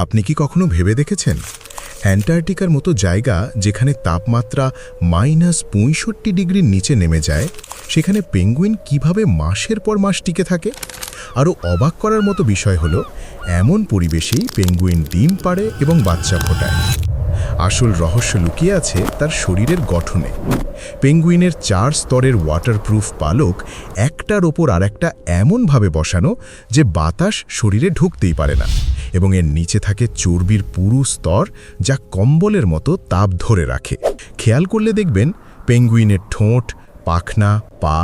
আপনি কি কখনো ভেবে দেখেছেন অ্যান্টার্কটিকার মতো জায়গা যেখানে তাপমাত্রা -65 ডিগ্রির নিচে নেমে যায়, সেখানে পেঙ্গুইন কিভাবে মাসের পর মাস টিকে থাকে? আরও অবাক করার মতো বিষয় হলো, এমন পরিবেশেই পেঙ্গুইন ডিম পাড়ে এবং বাচ্চা ফোটায়। আসল রহস্য লুকিয়ে আছে তার শরীরের গঠনে। পেঙ্গুইনের 4 স্তরের ওয়াটারপ্রুফ পালক একটার ওপর আরেকটা এমনভাবে বসানো যে বাতাস শরীরে ঢুকতেই পারে না, এবং এর নিচে থাকে চর্বির পুরু স্তর যা কম্বলের মতো তাপ ধরে রাখে। খেয়াল করলে দেখবেন পেঙ্গুইনের ঠোঁট, পাখনা, পা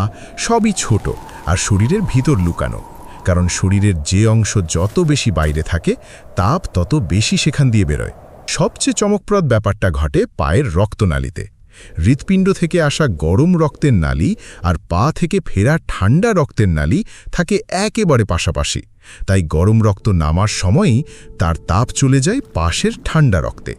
সবই ছোট আর শরীরের ভিতর লুকানো, কারণ শরীরের যে অংশ যত বেশি বাইরে থাকে তাপ তত বেশি সেখান দিয়ে বেরোয়। সবচেয়ে চমকপ্রদ ব্যাপারটা ঘটে পায়ের রক্তনালীতে। হৃৎপিণ্ড থেকে আসা গরম রক্তের নালী আর পা থেকে ফেরা ঠান্ডা রক্তের নালী থাকে একেবারে পাশাপাশি, তাই গরম রক্ত নামার সময়ই তার তাপ চলে যায় পাশের ঠান্ডা রক্তে,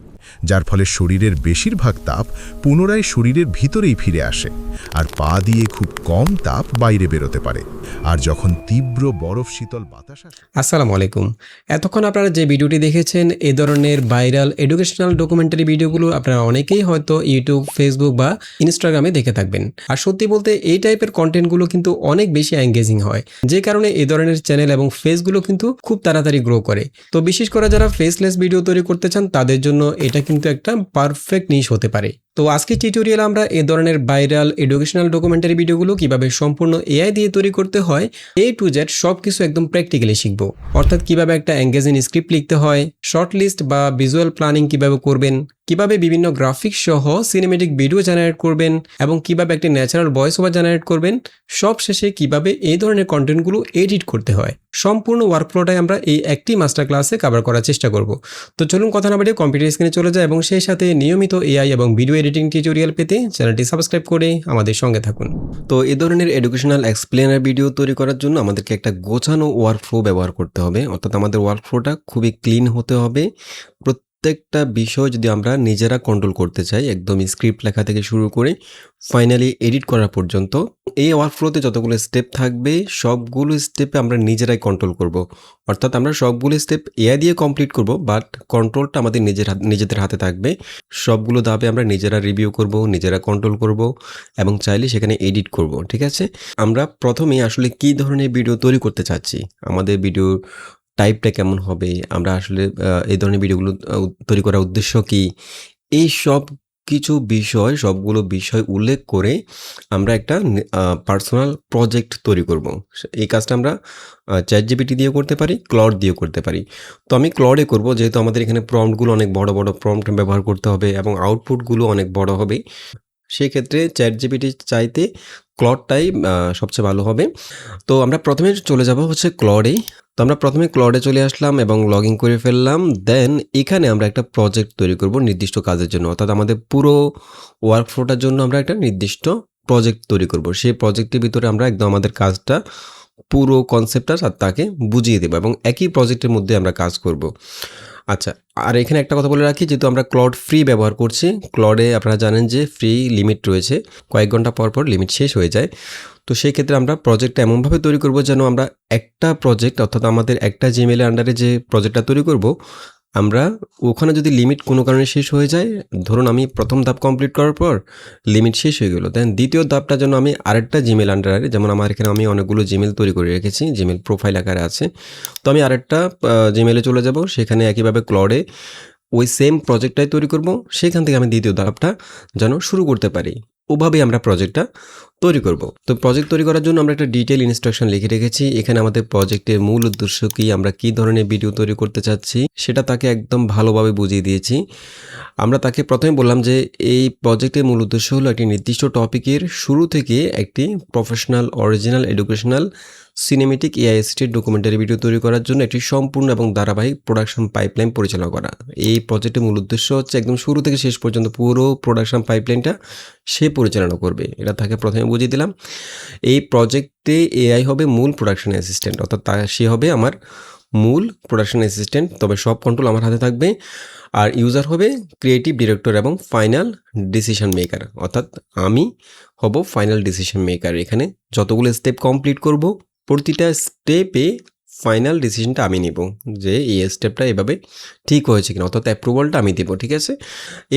যার ফলে শরীরের বেশিরভাগ তাপ পুনরায় শরীরের ভিতরেই ফিরে আসে, আর পা দিয়ে খুব কম তাপ বাইরে বেরোতে পারে। আর যখন তীব্র বরফ শীতল বাতাস আসে। আসসালামু আলাইকুম। এতক্ষণ আপনারা যে ভিডিওটি দেখেছেন, এই ধরনের ভাইরাল এডুকেশনাল ডকুমেন্টারি ভিডিওগুলো আপনারা অনেকেই হয়তো ইউটিউব, ফেসবুক বা ইনস্টাগ্রামে দেখে থাকবেন। আর সত্যি বলতে এই টাইপের কন্টেন্টগুলো কিন্তু অনেক বেশি এঙ্গেজিং হয়, যে কারণে এই ধরনের চ্যানেল এবং ফেসগুলো কিন্তু খুব তাড়াতাড়ি গ্রো করে। তো বিশেষ করে যারা ফেসলেস ভিডিও তৈরি করতে চান তাদের জন্য এটা কিন্তু একটা পারফেক্ট নিশ হতে পারে। তো আজকে টিউটোরিয়াল আমরা এই ধরনের ভাইরাল এডুকেশনাল ডকুমেন্টারি ভিডিওগুলো কিভাবে সম্পূর্ণ এআই দিয়ে তৈরি করতে হয়, A to Z সবকিছু একদম প্র্যাকটিক্যালি শিখবো। অর্থাৎ কিভাবে একটা এঙ্গেজিং স্ক্রিপ্ট লিখতে হয়, শর্ট লিস্ট বা ভিজুয়াল প্ল্যানিং কিভাবে করবেন, কিভাবে বিভিন্ন গ্রাফিক্স সহ সিনেমেটিক ভিডিও জেনারেট করবেন, এবং কিভাবে একটি ন্যাচারাল ভয়েস ওভার জেনারেট করবেন, সব শেষে কিভাবে এই ধরনের কন্টেন্টগুলো এডিট করতে হয়। সম্পূর্ণ ওয়ার্কফ্লোটাই আমরা এই একটি মাস্টার ক্লাসে কভার করার চেষ্টা করব। তো চলুন কথা না বাড়িয়ে কম্পিউটার স্ক্রিনে চলে যায় এবং সেই সাথে নিয়মিত এআই এবং ভিডিও এডিটিং টিউটোরিয়াল পেতে চ্যানেলটি সাবস্ক্রাইব করে আমাদের সঙ্গে থাকুন। তো এই ধরনের এডুকেশনাল এক্সপ্লেনার ভিডিও তৈরি করার জন্য আমাদেরকে একটা গোছানো ওয়ার্কফ্লো ব্যবহার করতে হবে, অর্থাৎ আমাদের ওয়ার্কফ্লোটা খুবই ক্লিন হতে হবে। প্রত্যেকটা বিষয় যদি আমরা নিজেরা কন্ট্রোল করতে চাই, একদম স্ক্রিপ্ট লেখা থেকে শুরু করে ফাইনালি এডিট করা পর্যন্ত, এই ওয়ার্কফ্লোতে যতগুলো স্টেপ থাকবে সবগুলো স্টেপে আমরা নিজেরাই কন্ট্রোল করব। অর্থাৎ আমরা সবগুলো স্টেপ এআই দিয়ে কমপ্লিট করব, বাট কন্ট্রোলটা আমাদের নিজেদের হাতে থাকবে। সবগুলো ধাপে আমরা নিজেরা রিভিউ করব, নিজেরা কন্ট্রোল করব এবং চাইলে সেখানে এডিট করব। ঠিক আছে, আমরা প্রথমে আসলে কী ধরনের ভিডিও তৈরি করতে চাচ্ছি, আমাদের ভিডিও টাইপটা কেমন হবে, আমরা আসলে এই ধরনের ভিডিওগুলো তৈরি করার উদ্দেশ্য কী, এই সবগুলো বিষয় উল্লেখ করে আমরা একটা পার্সোনাল প্রজেক্ট তৈরি করব। এই কাজটা আমরা চ্যাটজিপিটি দিয়ে করতে পারি, ক্লড দিয়ে করতে পারি। তো আমি ক্লডে করব, যেহেতু আমাদের এখানে প্রম্পটগুলো অনেক বড় বড় প্রম্পট ব্যবহার করতে হবে এবং আউটপুটগুলো অনেক বড় হবে। সেক্ষেত্রে চ্যাটজিপিটি চাইতে ক্লডটাই সবচেয়ে ভালো হবে। তো আমরা প্রথমে চলে যাব হচ্ছে ক্লডে। তো আমরা প্রথমে ক্লডে চলে আসলাম এবং লগ ইন করে ফেললাম। দেন এখানে আমরা একটা প্রজেক্ট তৈরি করব নির্দিষ্ট কাজের জন্য, অর্থাৎ আমাদের পুরো ওয়ার্কফ্লোটার জন্য আমরা একটা নির্দিষ্ট প্রজেক্ট তৈরি করব। সেই প্রজেক্টের ভিতরে আমরা একদম আমাদের কাজটা, পুরো কনসেপ্টটা তাকে বুঝিয়ে দেবো এবং একই প্রজেক্টের মধ্যে আমরা কাজ করব। আচ্ছা, আর এখানে একটা কথা বলে রাখি, যেহেতু আমরা ক্লড ফ্রি ব্যবহার করছি, ক্লডে আপনারা জানেন যে ফ্রি লিমিট রয়েছে, কয়েক ঘন্টা পর পর লিমিট শেষ হয়ে যায়। তো সেই ক্ষেত্রে আমরা প্রজেক্টটা এমনভাবে তৈরি করব যেন আমরা একটা প্রজেক্ট, অর্থাৎ আমাদের একটা জিমেলের আন্ডারে যে প্রজেক্টটা তৈরি করব, আমরা ওখানে যদি লিমিট কোনো কারণে শেষ হয়ে যায়, ধরুন আমি প্রথম ধাপ কমপ্লিট করার পর লিমিট শেষ হয়ে গেল, দেন দ্বিতীয় ধাপটা যেন আমি আরেকটা জিমেল আন্ডারে, যেমন আমার এখানে আমি অনেকগুলো জিমেল তৈরি করে রেখেছি, জিমেল প্রোফাইল আকারে আছে, তো আমি আরেকটা জিমেলে চলে যাব, সেখানে একইভাবে ক্লডে ওই সেম প্রজেক্টটাই তৈরি করব, সেখান থেকে আমি দ্বিতীয় ধাপটা যেন শুরু করতে পারি। ওভাবেই আমরা প্রজেক্টটা তৈরি করব। তো প্রজেক্ট তৈরি করার জন্য আমরা একটা ডিটেল ইনস্ট্রাকশন লিখে রেখেছি। এখানে আমাদের প্রজেক্টের মূল উদ্দেশ্য কী, আমরা কী ধরনের ভিডিও তৈরি করতে চাচ্ছি সেটা তাকে একদম ভালোভাবে বুঝিয়ে দিয়েছি। আমরা তাকে প্রথমে বললাম যে এই প্রজেক্টের মূল উদ্দেশ্য হলো একটি নির্দিষ্ট টপিকের শুরু থেকে একটি professional, original, educational, cinematic AI assisted documentary video তৈরি করার জন্য একটি সম্পূর্ণ এবং ধারাবাহিক প্রোডাকশন পাইপলাইন পরিচালনা করা। এই প্রজেক্টের মূল উদ্দেশ্য হচ্ছে একদম শুরু থেকে শেষ পর্যন্ত পুরো প্রোডাকশন পাইপলাইনটা সে পরিচালনা করবে, এটা তাকে প্রথমে বুঝিয়ে দিলাম। এই প্রজেক্টে এআই হবে মূল প্রোডাকশন অ্যাসিস্ট্যান্ট, অর্থাৎ সে হবে আমার মূল প্রোডাকশন অ্যাসিস্ট্যান্ট, তবে সব কন্ট্রোল আমার হাতে থাকবে। আর ইউজার হবে ক্রিয়েটিভ ডিরেক্টর এবং ফাইনাল ডিসিশন মেকার, অর্থাৎ আমি হব ফাইনাল ডিসিশন মেকার। এখানে যতগুলো স্টেপ কমপ্লিট করব, প্রতিটা স্টেপে ফাইনাল ডিসিশনটা আমি নিব যে এই স্টেপটা এভাবে ঠিক হয়েছে কিনা, অর্থাৎ অ্যাপ্রুভালটা আমি দিব, ঠিক আছে?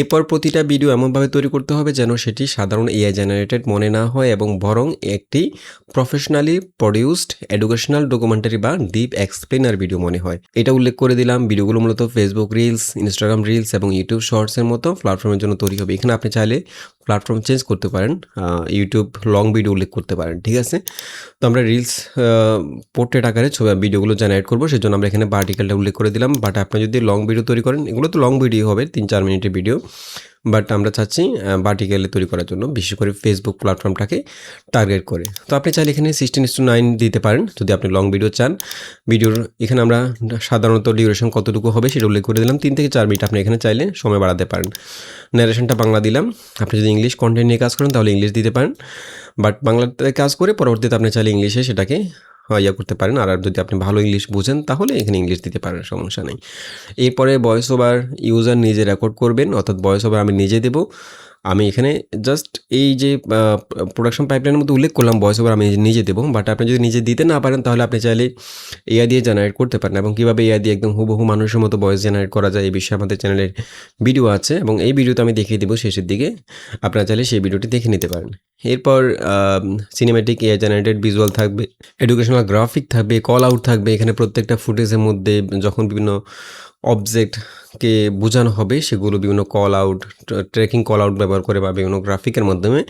এরপর প্রতিটা ভিডিও এমনভাবে তৈরি করতে হবে যেন সেটি সাধারণ এআই জেনারেটেড মনে না হয় এবং বরং একটি প্রফেশনালি প্রডিউসড এডুকেশনাল ডকুমেন্টারি বা ডিপ এক্সপ্লেনার ভিডিও মনে হয়। এটা উল্লেখ করে দিলাম। ভিডিওগুলো মূলত ফেসবুক রিলস, ইনস্টাগ্রাম রিলস এবং ইউটিউব শর্টসের মতো প্ল্যাটফর্মের জন্য তৈরি হবে। এখানে আপনি চাইলে প্ল্যাটফর্ম চেঞ্জ করতে পারেন, ইউটিউব লং ভিডিও উল্লেখ করতে পারেন, ঠিক আছে? তো আমরা রিলস পোর্ট্রেট আকারে ভিডিওগুলো জেনারেট করবো, সেজন্য আমরা এখানে ভার্টিক্যালটা উল্লেখ করে দিলাম। বাট আপনি যদি লং ভিডিও তৈরি করেন, এগুলো তো লং ভিডিও হবে, 3-4 মিনিটের ভিডিও, বাট আমরা চাচ্ছি ভার্টিক্যালে তৈরি করার জন্য, বিশেষ করে ফেসবুক প্ল্যাটফর্মটাকে টার্গেট করে। তো আপনি চাইলে এখানে 16:9 দিতে পারেন যদি আপনি লং ভিডিও চান। ভিডিওর এখানে আমরা সাধারণত ডিউরেশন কতটুকু হবে সেটা উল্লেখ করে দিলাম, 3 থেকে 4 মিনিট। আপনি এখানে চাইলে সময় বাড়াতে পারেন। ন্যারেশনটা বাংলা দিলাম। আপনি যদি ইংলিশ কন্টেন্ট নিয়ে কাজ করেন তাহলে ইংলিশ দিতে পারেন, বাট বাংলাতে কাজ করে পরবর্তীতে আপনি চাইলে ইংলিশে সেটাকে করতে পারেন। আর যদি আপনি ভালো ইংলিশ বুঝেন তাহলে এখানে ইংলিশ দিতে পারেন, সমস্যা নেই। এরপরে ভয়েস ওভার ইউজার নিজে রেকর্ড করবেন, অর্থাৎ ভয়েস ওভার আমি নিজে দেবো। আমি এখানে জাস্ট এই যে প্রোডাকশন পাইপলাইনের মধ্যে উল্লেখ করলাম ভয়েস ওভার আমি নিজে দেবো, বাট আপনি যদি নিজে দিতে না পারেন তাহলে আপনি চাইলে এআই দিয়ে জেনারেট করতে পারেন। এবং কীভাবে এআই দিয়ে একদম হুবহু মানুষের মতো ভয়েস জেনারেট করা যায় এই বিষয়ে আমাদের চ্যানেলের ভিডিও আছে এবং এই ভিডিওতে আমি দেখিয়ে দেবো শেষের দিকে, আপনারা চাইলে সেই ভিডিওটি দেখে নিতে পারেন। এরপর সিনেম্যাটিক এআই জেনারেটেড ভিজুয়াল থাকবে, এডুকেশনাল গ্রাফিক থাকবে, কল আউট থাকবে। এখানে প্রত্যেকটা ফুটেজের মধ্যে যখন বিভিন্ন অবজেক্টকে বোঝানো হবে সেগুলো বিভিন্ন call out, tracking call out ব্যবহার করে বা বিভিন্ন গ্রাফিকের মাধ্যমে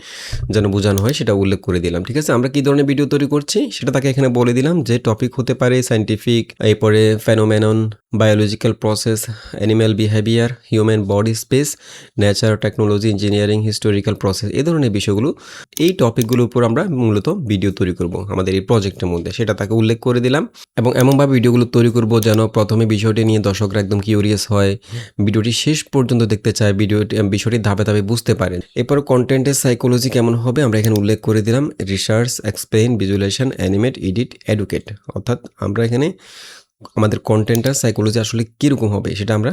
যেন বোঝানো হয় সেটা উল্লেখ করে দিলাম, ঠিক আছে? আমরা কী ধরনের ভিডিও তৈরি করছি সেটা তাকে এখানে বলে দিলাম যে টপিক হতে পারে সায়েন্টিফিক, এরপরে phenomenon, biological process, animal behaviour, human body space, nature, technology, engineering, historical process, এই ধরনের বিষয়গুলো, এই টপিকগুলোর উপর আমরা মূলত ভিডিও তৈরি করব আমাদের এই প্রজেক্টের মধ্যে, সেটা তাকে উল্লেখ করে দিলাম। এবং এমনভাবে ভিডিওগুলো তৈরি করব যেন প্রথমে বিষয়টি নিয়ে দর্শকরা একদম কিউরিয়াস হয়, ভিডিওটি শেষ পর্যন্ত দেখতে চায়, বিষয়টি ধাপে ধাপে বুঝতে পারেন। এরপর কন্টেন্টের সাইকোলজি কেমন হবে আমরা এখানে উল্লেখ করে দিলাম, research, explain, visualisation, animate, edit, educate. অর্থাৎ আমরা এখানে আমাদের কন্টেন্টটার সাইকোলজি আসলে কীরকম হবে সেটা আমরা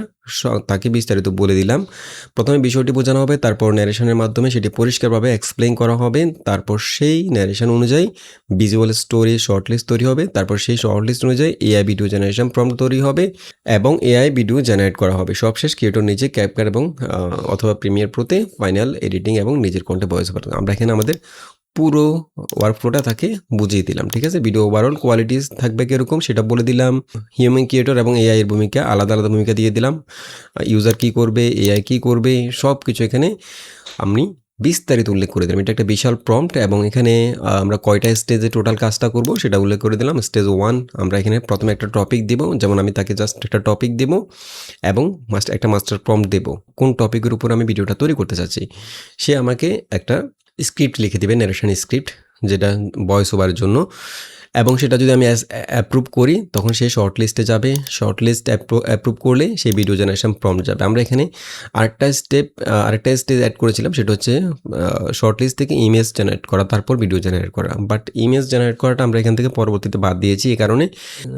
তাকে বিস্তারিত বলে দিলাম। প্রথমে বিষয়টি বোঝানো হবে, তারপর ন্যারেশনের মাধ্যমে সেটি পরিষ্কারভাবে এক্সপ্লেইন করা হবে, তারপর সেই ন্যারেশন অনুযায়ী ভিজুয়াল স্টোরি শর্ট লিস্ট তৈরি হবে, তারপর সেই শর্ট লিস্ট অনুযায়ী এআই ভিডিও জেনারেশন প্রম্পট তৈরি হবে এবং এআই ভিডিও জেনারেট করা হবে। সবশেষ ক্রিয়েটর নিজে ক্যাপকাট এবং অথবা প্রিমিয়ার প্রোতে ফাইনাল এডিটিং এবং নিজের কন্টে ভয়েস ওভার। আমরা এখানে আমাদের পুরো ওয়ার্কফ্লোটা তাকে বুঝিয়ে দিলাম, ঠিক আছে? ভিডিও ওভারঅল কোয়ালিটিস থাকবে কীরকম সেটা বলে দিলাম। হিউম্যান ক্রিয়েটর এবং এআই এর ভূমিকা, আলাদা আলাদা ভূমিকা দিয়ে দিলাম। ইউজার কী করবে, এআই কী করবে, সব কিছু এখানে আমি বিস্তারিত উল্লেখ করে দিলাম। এটা একটা বিশাল প্রম্পট এবং এখানে আমরা কয়টা স্টেজে টোটাল কাজটা করব সেটা উল্লেখ করে দিলাম। স্টেজ 1 আমরা এখানে প্রথমে একটা টপিক দিব, যেমন আমি তাকে জাস্ট একটা টপিক দেব এবং একটা মাস্টার প্রম্পট দেব কোন টপিকের উপর আমি ভিডিওটা তৈরি করতে চাচ্ছি। সে আমাকে একটা স্ক্রিপ্ট লিখে দেবে, ন্যারেশন স্ক্রিপ্ট, যেটা ভয়েস ওভারের জন্য, এবং সেটা যদি আমি অ্যাপ্রুভ করি তখন সে শর্ট লিস্টে যাবে। শর্ট লিস্ট অ্যাপ্রুভ করলে সেই ভিডিও জেনারেশন প্রম্পট যাবে। আমরা এখানে আরেকটা স্টেজ অ্যাড করেছিলাম, সেটা হচ্ছে শর্ট লিস্ট থেকে ইমেজ জেনারেট করা, তারপর ভিডিও জেনারেট করা। বাট ইমেজ জেনারেট করাটা আমরা এখান থেকে পরবর্তীতে বাদ দিয়েছি, এই কারণে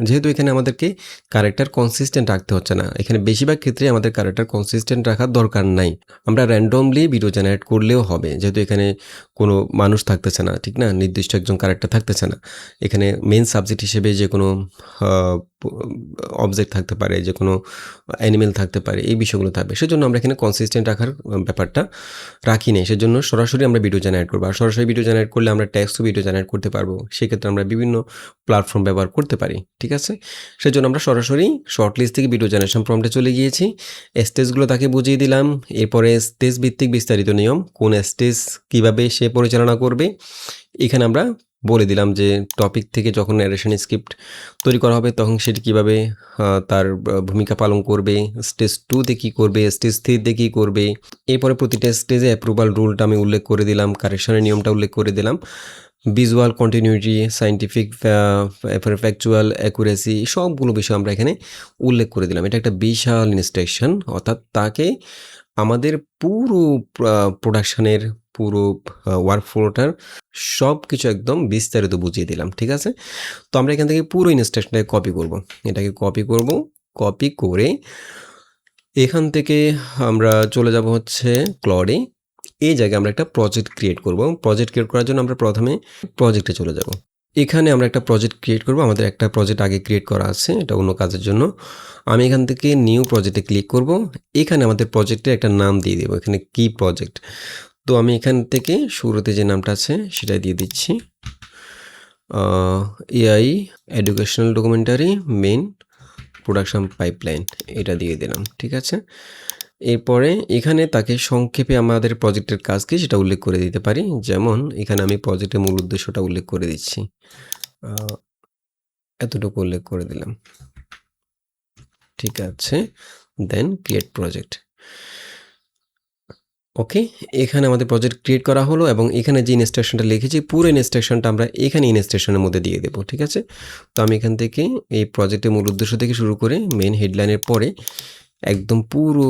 যেহেতু এখানে আমাদেরকে ক্যারেক্টার কনসিস্টেন্ট রাখতে হচ্ছে না। এখানে বেশিরভাগ ক্ষেত্রে আমাদের ক্যারেক্টার কনসিস্টেন্ট রাখার দরকার নাই, আমরা র্যান্ডমলি ভিডিও জেনারেট করলেও হবে, যেহেতু এখানে কোনো মানুষ থাকতেছে না, ঠিক না? নির্দিষ্ট একজন ক্যারেক্টার থাকতেছে না। এখানে মেইন সাবজেক্ট হিসেবে যে কোনো অবজেক্ট থাকতে পারে, যে কোনো অ্যানিমেল থাকতে পারে, এই বিষয়গুলো থাকবে। সেজন্য আমরা এখানে কনসিস্টেন্ট রাখার ব্যাপারটা রাখি নেই। সেজন্য সরাসরি আমরা ভিডিও জেনারেট করবো। আর সরাসরি ভিডিও জেনারেট করলে আমরা টেক্সটও ভিডিও জেনারেট করতে পারবো। সেক্ষেত্রে আমরা বিভিন্ন প্ল্যাটফর্ম ব্যবহার করতে পারি, ঠিক আছে? সেজন্য আমরা সরাসরি শর্ট লিস্ট থেকে ভিডিও জেনারেশন প্রম্পটে চলে গিয়েছি। স্টেজগুলো তাকে বুঝিয়ে দিলাম। এরপরে স্টেজ ভিত্তিক বিস্তারিত নিয়ম, কোন স্টেজ কীভাবে সে পরিচালনা করবে এখানে আমরা বলে দিলাম যে টপিক থেকে যখন ন্যারেশন স্ক্রিপ্ট তৈরি করা হবে তখন সেটি কীভাবে তার ভূমিকা পালন করবে, স্টেজ 2তে কী করবে, স্টেজ 3তে কী করবে। এরপরে প্রতিটা স্টেজে অ্যাপ্রুভাল রুলটা আমি উল্লেখ করে দিলাম, কারেকশনের নিয়মটা উল্লেখ করে দিলাম, visual continuity, scientific, factual accuracy, সবগুলো বিষয় আমরা এখানে উল্লেখ করে দিলাম। এটা একটা বিশাল ইনস্ট্রাকশন, অর্থাৎ তাকে আমাদের পুরো প্রোডাকশানের পুরো ওয়ার্কফ্লোটার সব কিছু একদম বিস্তারিত বুঝিয়ে দিলাম, ঠিক আছে? তো আমরা এখান থেকে পুরো ইনস্ট্রাকশনটাকে কপি করব। এটাকে কপি করব, কপি করে এখান থেকে আমরা চলে যাব হচ্ছে ক্লডে। এই জায়গায় আমরা একটা প্রজেক্ট ক্রিয়েট করব। প্রজেক্ট ক্রিয়েট করার জন্য আমরা প্রথমে প্রজেক্টে চলে যাব। এখানে আমরা একটা প্রজেক্ট ক্রিয়েট করব। আমাদের একটা প্রজেক্ট আগে ক্রিয়েট করা আছে, এটা অন্য কাজের জন্য। আমি এখান থেকে নিউ প্রজেক্টে ক্লিক করব। এখানে আমাদের প্রজেক্টের একটা নাম দিয়ে দেব, এখানে কি প্রজেক্ট। তো আমি এখান থেকে শুরুতে যে নামটা আছে সেটাই দিয়ে দিচ্ছি, AI educational documentary main production pipeline, এটা দিয়ে দিলাম। ঠিক আছে, এরপরে এখানে তাকে সংক্ষেপে আমাদের প্রজেক্টের কাজ কি সেটা উল্লেখ করে দিতে পারি। যেমন এখানে আমি প্রজেক্টের মূল উদ্দেশ্যটা উল্লেখ করে দিচ্ছি, এতটুকু উল্লেখ করে দিলাম। ঠিক আছে, দেন ক্রিয়েট প্রজেক্ট। ওকে, এখানে আমাদের প্রজেক্ট ক্রিয়েট করা হলো এবং এখানে যে ইনস্ট্রাকশনটা লিখেছি পুরো ইনস্ট্রাকশনটা আমরা এখানে ইনস্ট্রাকশনের মধ্যে দিয়ে দেবো। ঠিক আছে, তো আমি এখান থেকে এই প্রজেক্টের মূল উদ্দেশ্য থেকে শুরু করে মেন হেডলাইনের পরে একদম পুরো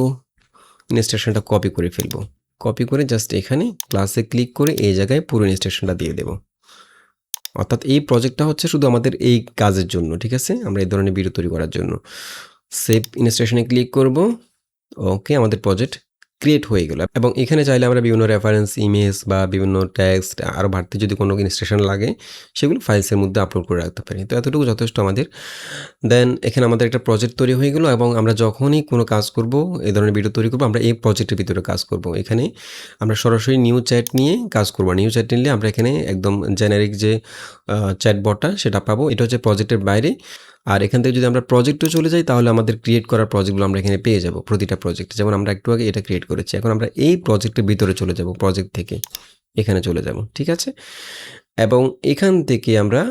ইনস্ট্রাকশনটা কপি করে ফেলবো। কপি করে জাস্ট এখানে ক্লাসে ক্লিক করে এই জায়গায় পুরো ইনস্ট্রাকশনটা দিয়ে দেবো। অর্থাৎ এই প্রজেক্টটা হচ্ছে শুধু আমাদের এই কাজের জন্য। ঠিক আছে, আমরা এই ধরনের ভিডিও তৈরি করার জন্য। সেভ ইনস্ট্রাকশনে ক্লিক করব। ওকে, আমাদের প্রজেক্ট ক্রিয়েট হয়ে গেল এবং এখানে চাইলে আমরা বিভিন্ন রেফারেন্স ইমেজ বা বিভিন্ন টেক্সট আরও বাড়তি যদি কোনো ইনস্ট্রাকশন লাগে সেগুলো ফাইলসের মধ্যে আপলোড করে রাখতে পারি। তো এতটুকু যথেষ্ট আমাদের। দেন এখানে আমাদের একটা প্রজেক্ট তৈরি হয়ে গেল এবং আমরা যখনই কোনো কাজ করব, এই ধরনের ভিডিও তৈরি করব, আমরা এই প্রজেক্টের ভিতরে কাজ করব। এখানে আমরা সরাসরি নিউ চ্যাট নিয়ে কাজ করব। নিউ চ্যাট নিলে আমরা এখানে একদম জেনারিক যে চ্যাটবটটা সেটা পাবো। এটা হচ্ছে প্রজেক্টের বাইরে। আর এখান থেকে যদি আমরা প্রজেক্টে চলে যাই তাহলে আমাদের ক্রিয়েট করার প্রজেক্টগুলো আমরা এখানে পেয়ে যাব, প্রতিটা প্রজেক্ট। যেমন আমরা একটু আগে এটা ক্রিয়েট করেছি, এখন আমরা এই প্রজেক্টের ভিতরে চলে যাব, প্রজেক্ট থেকে এখানে চলে যাব। ঠিক আছে, এবং এখান থেকে আমরা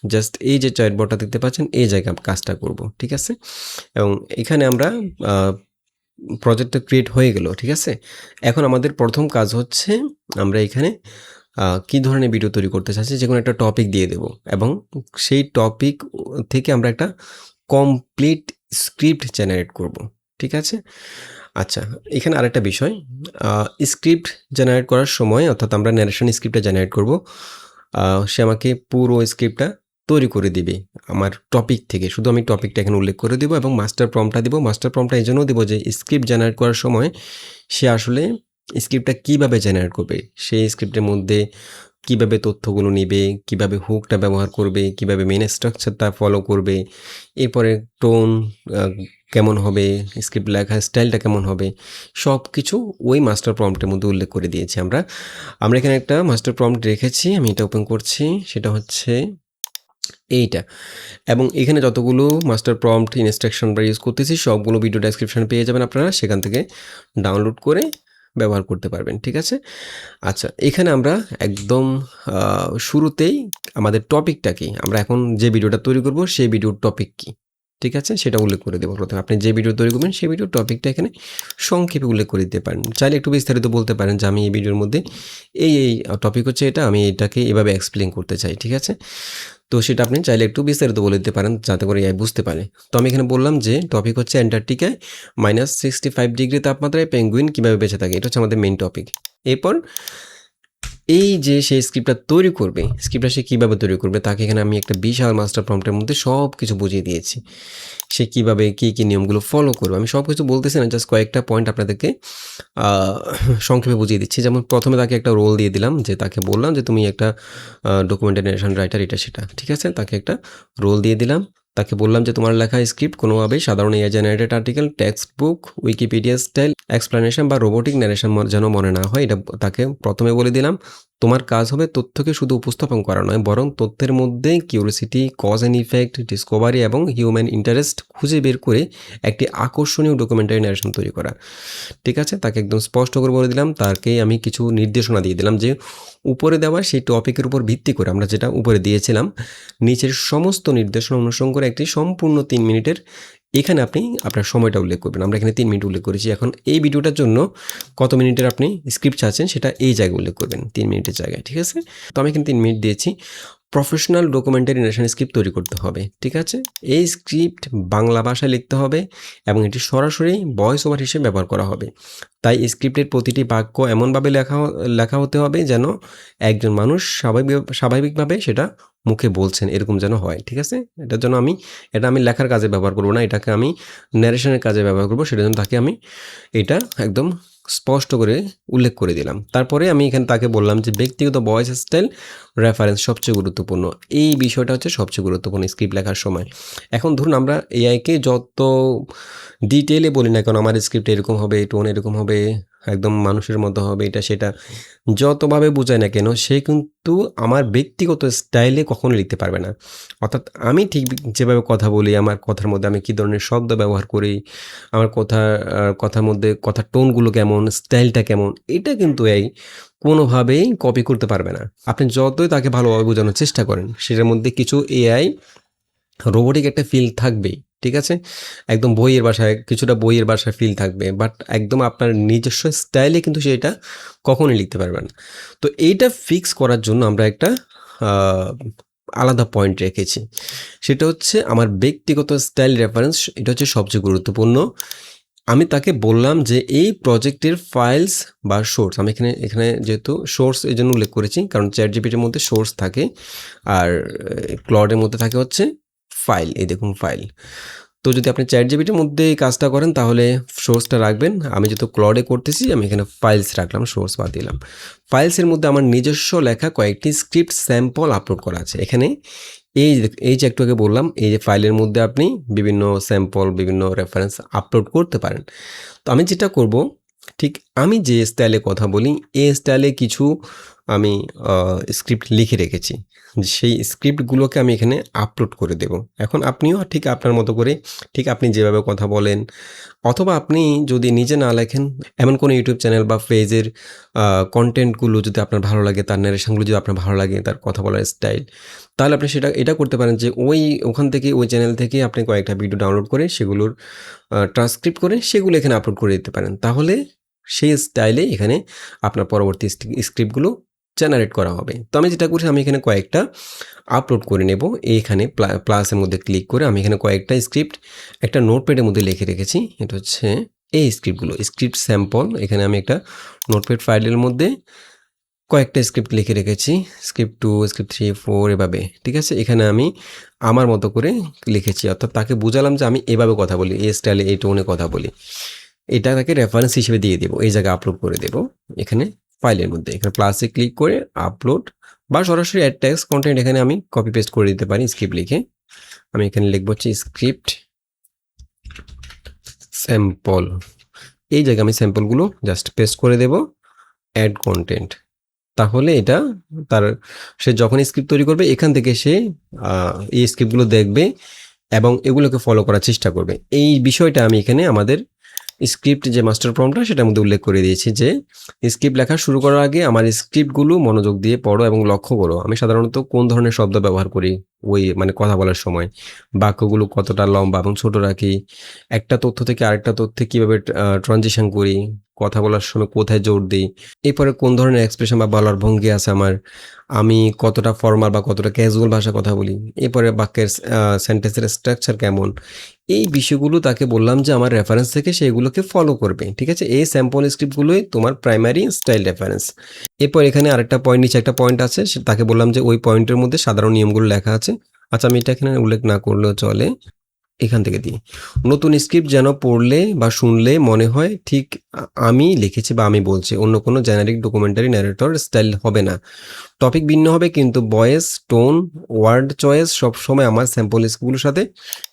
জাস্ট এই যে চ্যাটবটটা দেখতে পাচ্ছেন এই জায়গায় কাজটা করব। ঠিক আছে, এবং এখানে আমরা প্রজেক্টটা ক্রিয়েট হয়ে গেল। ঠিক আছে, এখন আমাদের প্রথম কাজ হচ্ছে আমরা এখানে কী ধরনের ভিডিও তৈরি করতে চাচ্ছি, যে কোনো একটা টপিক দিয়ে দেব এবং সেই টপিক থেকে আমরা একটা কমপ্লিট স্ক্রিপ্ট জেনারেট করব। ঠিক আছে, আচ্ছা এখানে আরেকটা বিষয়, স্ক্রিপ্ট জেনারেট করার সময় অর্থাৎ আমরা ন্যারেশন স্ক্রিপ্টটা জেনারেট করব, সে আমাকে পুরো স্ক্রিপ্টটা তৈরি করে দিবে আমার টপিক থেকে। শুধু আমি টপিকটা এখানে উল্লেখ করে দেবো এবং মাস্টার প্রম্পটটা দিব। মাস্টার প্রম্পটটা এই জন্য দেবো যে স্ক্রিপ্ট জেনারেট করার সময় সে আসলে স্ক্রিপ্টটা কীভাবে জেনারেট করবে, সেই স্ক্রিপ্টের মধ্যে কীভাবে তথ্যগুলো নেবে, কীভাবে হুকটা ব্যবহার করবে, কীভাবে মেন স্ট্রাকচারটা ফলো করবে, এরপরে টোন কেমন হবে, স্ক্রিপ্ট লেখার স্টাইলটা কেমন হবে, সব কিছু ওই মাস্টার প্রম্পটের মধ্যে উল্লেখ করে দিয়েছি আমরা। আমরা এখানে একটা মাস্টার প্রম্পট রেখেছি, আমি এটা ওপেন করছি, সেটা হচ্ছে এইটা। এবং এখানে যতগুলো মাস্টার প্রম্পট ইনস্ট্রাকশন আমরা ইউজ করতেছি সবগুলো ভিডিও ডেসক্রিপশন পেয়ে যাবেন আপনারা, সেখান থেকে ডাউনলোড করে ব্যবহার করতে পারবেন। ঠিক আছে, আচ্ছা এখানে আমরা একদম শুরুতেই আমাদের টপিকটা কি, আমরা এখন যে ভিডিওটা তৈরি করব সেই ভিডিওর টপিক কি, ঠিক আছে, সেটা উল্লেখ করে দেবো প্রথমে। আপনি যে ভিডিও তৈরি করবেন সেই ভিডিওর টপিকটা এখানে সংক্ষেপে উল্লেখ করে দিতে পারেন। চাইলে একটু বিস্তারিত বলতে পারেন যে আমি এই ভিডিওর মধ্যে এই টপিক হচ্ছে এটা, আমি এটাকে এভাবে এক্সপ্লেন করতে চাই। ঠিক আছে, তো সেটা আপনি চাইলে একটু বিস্তারিত বলে দিতে পারেন যাতে করে এআই বুঝতে পারে। তো আমি এখানে বললাম যে টপিক হচ্ছে অ্যান্টার্কটিকায় -65 ডিগ্রি তাপমাত্রায় পেঙ্গুইন কীভাবে বেঁচে থাকে, এটা হচ্ছে আমাদের মেইন টপিক। এরপর এই যে সেই স্ক্রিপ্টটা তৈরি করবে, স্ক্রিপ্টটা সে কীভাবে তৈরি করবে তাকে এখানে আমি একটা বিশাল মাস্টার প্রম্পটের মধ্যে সব কিছু বুঝিয়ে দিয়েছি। সে কীভাবে কী কী নিয়মগুলো ফলো করবে, আমি সব কিছু বলতেছি না, জাস্ট কয়েকটা পয়েন্ট আপনাদেরকে সংক্ষেপে বুঝিয়ে দিচ্ছি। যেমন প্রথমে তাকে একটা রোল দিয়ে দিলাম, যে তাকে বললাম যে তুমি একটা ডকুমেন্টারি ন্যারেশন রাইটার, এটা সেটা। ঠিক আছে, তাকে একটা রোল দিয়ে দিলাম। তাকে বললাম যে তোমার লেখা স্ক্রিপ্ট কোনোভাবেই সাধারণ AI generated article, text book, Wikipedia style explanation বা রোবোটিক ন্যারেশন যেন মনে না হয়, এটা তাকে প্রথমে বলে দিলাম। তোমার কাজ হবে তথ্যকে শুধু উপস্থাপন করা নয়, বরং তথ্যের মধ্যে curiosity, cause and effect, discovery এবং হিউম্যান ইন্টারেস্ট খুঁজে বের করে একটি আকর্ষণীয় ডকুমেন্টারি ন্যারেশন তৈরি করা। ঠিক আছে, তাকে একদম স্পষ্ট করে বলে দিলাম। তাকে আমি কিছু নির্দেশনা দিয়ে দিলাম যে উপরে দেওয়া সেই টপিকের উপর ভিত্তি করে আমরা যেটা উপরে দিয়েছিলাম নিচের সমস্ত নির্দেশনা অনুসরণ করে একটি সম্পূর্ণ 3 মিনিটের, এখানে আপনি আপনার সময়টা উল্লেখ করবেন। আমরা এখানে 3 মিনিট উল্লেখ করেছি। এখন এই ভিডিওটার জন্য কত মিনিটের আপনি স্ক্রিপ্ট চাচ্ছেন সেটা এই জায়গায় উল্লেখ করবেন, 3 মিনিটের জায়গায়। ঠিক আছে, তো আমি এখানে 3 মিনিট দিয়েছি। প্রফেশনাল ডকুমেন্টারি ন্যারেশন স্ক্রিপ্ট তৈরি করতে হবে। ঠিক আছে, এই স্ক্রিপ্ট বাংলা ভাষায় লিখতে হবে এবং এটি সরাসরি ভয়েস ওভার হিসেবে ব্যবহার করা হবে। তাই স্ক্রিপ্টের প্রতিটি বাক্য এমনভাবে লেখা হতে হবে যেন একজন মানুষ স্বাভাবিকভাবে সেটা মুখে বলছেন এরকম যেন হয়। ঠিক আছে, এটার জন্য এটা আমি লেখার কাজে ব্যবহার করব না, এটাকে আমি ন্যারেশনের কাজে ব্যবহার করব। সেটার জন্য তাকে আমি এটা একদম স্পষ্ট করে উল্লেখ করে দিলাম। তারপরে আমি এখানে তাকে বললাম যে ব্যক্তিগত ভয়েস স্টাইল রেফারেন্স সবচেয়ে গুরুত্বপূর্ণ। এই বিষয়টা হচ্ছে সবচেয়ে গুরুত্বপূর্ণ স্ক্রিপ্ট লেখার সময়। এখন ধরুন আমরা এআইকে যত ডিটেইলে বলি না কেন আমার স্ক্রিপ্ট এরকম হবে, টোন এরকম হবে, একদম মানুষের মতো হবে, এটা সেটা যতভাবে বুঝাই না কেন সে কিন্তু আমার ব্যক্তিগত স্টাইলে কখনো লিখতে পারবে না। অর্থাৎ আমি ঠিক যেভাবে কথা বলি, আমার কথার মধ্যে আমি কী ধরনের শব্দ ব্যবহার করি, আমার কথার মধ্যে কথার টোনগুলো কেমন, স্টাইলটা কেমন, এটা কিন্তু এই কোনোভাবেই কপি করতে পারবে না। আপনি যতই তাকে ভালোভাবে বোঝানোর চেষ্টা করেন, সেটার মধ্যে কিছু এআই রোবটিক একটা ফিল থাকবেই। ঠিক আছে? একদম বইয়ের ভাষায় কিছুটা বইয়ের ভাষায় ফিল থাকবে। বাট একদম আপনার নিজস্ব স্টাইলে কিন্তু সে এটা কখনোই লিখতে পারবে না। তো এইটা ফিক্স করার জন্য আমরা একটা আ আলাদা পয়েন্ট রেখেছি। সেটা হচ্ছে আমার ব্যক্তিগত স্টাইল রেফারেন্স, এটা হচ্ছে সবচেয়ে গুরুত্বপূর্ণ। আমি তাকে বললাম যে এই প্রজেক্টের ফাইলস বা সোর্স, আমি এখানে যেহেতু সোর্স এজন্য উল্লেখ করেছি কারণ চ্যাটজিপিটির মধ্যে সোর্স থাকে আর ক্লডের মধ্যে থাকে হচ্ছে ফাইল। এই দেখুন ফাইল। তো যদি আপনি চ্যাটজিপিটির মধ্যে এই কাজটা করেন তাহলে সোর্সটা রাখবেন। আমি যেহেতু ক্লডে করতেছি আমি এখানে ফাইলস রাখলাম, সোর্স বাদ দিলাম। ফাইলসের মধ্যে আমার নিজস্ব লেখা কয়েকটি স্ক্রিপ্ট স্যাম্পল আপলোড করা আছে। এখানে এই যে একটু আগে বললাম, এই যে ফাইলের মধ্যে আপনি বিভিন্ন স্যাম্পল, বিভিন্ন রেফারেন্স আপলোড করতে পারেন। তো আমি যেটা করব, ঠিক আমি যে স্টাইলে কথা বলি, এই স্টাইলে কিছু আমি স্ক্রিপ্ট লিখে রেখেছি। সেই স্ক্রিপ্টগুলোকে আমি এখানে আপলোড করে দেব। এখন আপনিও ঠিক আপনার মতো করে, ঠিক আপনি যেভাবে কথা বলেন, অথবা আপনি যদি নিজে না লেখেন, এমন কোনো ইউটিউব চ্যানেল বা পেজের কনটেন্টগুলো যদি আপনার ভালো লাগে, তার ন্যারেশনগুলো যদি আপনার ভালো লাগে, তার কথা বলার স্টাইল, তাহলে আপনি এটা করতে পারেন যে ওখান থেকে, ওই চ্যানেল থেকে আপনি কয়েকটা ভিডিও ডাউনলোড করে সেগুলোর ট্রান্সক্রিপ্ট করে সেগুলো এখানে আপলোড করে দিতে পারেন। তাহলে সেই স্টাইলে এখানে আপনার পরবর্তী স্ক্রিপ্টগুলো জেনারেট করা হবে। তো আমি যেটা করছি, আমি এখানে কয়েকটা আপলোড করে নেব। এইখানে প্লাসের মধ্যে ক্লিক করে আমি এখানে কয়েকটা স্ক্রিপ্ট একটা নোটপ্যাডের মধ্যে লিখে রেখেছি। এটা হচ্ছে এই স্ক্রিপ্টগুলো, স্ক্রিপ্ট স্যাম্পল। এখানে আমি একটা নোটপ্যাড ফাইলের মধ্যে কয়েকটা স্ক্রিপ্ট লিখে রেখেছি। স্ক্রিপ্ট 2, স্ক্রিপ্ট 3, 4 এভাবে। ঠিক আছে? এখানে আমি আমার মতো করে লিখেছি। অর্থাৎ তাকে বুঝালাম যে আমি এভাবে কথা বলি, এই স্টাইলে, এই টোনে কথা বলি। এটা তাকে রেফারেন্স হিসেবে দিয়ে দেব। এই জায়গায় আপলোড করে দেব। এখানে ফাইলের মধ্যে। এখানে প্লাসে ক্লিক করে আপলোড বা সরাসরি অ্যাড টেক্সট কনটেন্ট এখানে আমি কপি পেস্ট করে দিতে পারি স্ক্রিপ্ট লিখে। আমি এখানে লিখব হচ্ছে স্ক্রিপ্ট স্যাম্পল। এই জায়গায় আমি স্যাম্পলগুলো জাস্ট পেস্ট করে দেব, অ্যাড কনটেন্ট। তাহলে এটা সে যখন স্ক্রিপ্ট তৈরি করবে এখান থেকে সে এই স্ক্রিপ্টগুলো দেখবে এবং এগুলোকে ফলো করার চেষ্টা করবে। এই বিষয়টা আমি এখানে আমাদের স্ক্রিপ্ট যে মাস্টার প্রম্পটটা সেটার মধ্যে উল্লেখ করে দিয়েছি যে স্ক্রিপ্ট লেখা শুরু করার আগে আমার স্ক্রিপ্টগুলো মনোযোগ দিয়ে পড়ো এবং লক্ষ্য করো আমি সাধারণত কোন ধরনের শব্দ ব্যবহার করি মানে কথা বলার সময়, বাক্যগুলো কতটা লম্বা এবং ছোট রাখি, একটা তথ্য থেকে আরেকটা তথ্যে কিভাবে ট্রানজিশন করি, কথা বলার সময় কোথায় জোর দিই, এরপরে কোন ধরনের এক্সপ্রেশন বা বলার ভঙ্গি আছে আমার, আমি কতটা ফর্মাল বা কতটা ক্যাজুয়াল ভাষা কথা বলি, এরপরে বাক্যের সেন্টেন্সের স্ট্রাকচার কেমন, এই বিষয়গুলো তাকে বললাম যে আমার রেফারেন্স থেকে সেগুলোকে ফলো করবে। ঠিক আছে? এই স্যাম্পল স্ক্রিপ্টগুলোই তোমার প্রাইমারি স্টাইল রেফারেন্স। এরপর এখানে আরেকটা পয়েন্ট, নিচে একটা পয়েন্ট আছে, তাকে বললাম যে ওই পয়েন্টের মধ্যে সাধারণ নিয়মগুলো লেখা আছে। আচ্ছা, আমি এটা এখানে উল্লেখ না করলেও চলে, এখান থেকে দিই। নতুন স্ক্রিপ্ট যেন পড়লে বা শুনলে মনে হয় ঠিক আমি লিখেছি বা আমি বলছি, অন্য কোনো জেনারিক ডকুমেন্টারি ন্যারেটর স্টাইল হবে না। টপিক ভিন্ন হবে কিন্তু ভয়েস, টোন, ওয়ার্ড চয়েস সবসময় আমার স্যাম্পল স্ক্রিপ্টগুলোর সাথে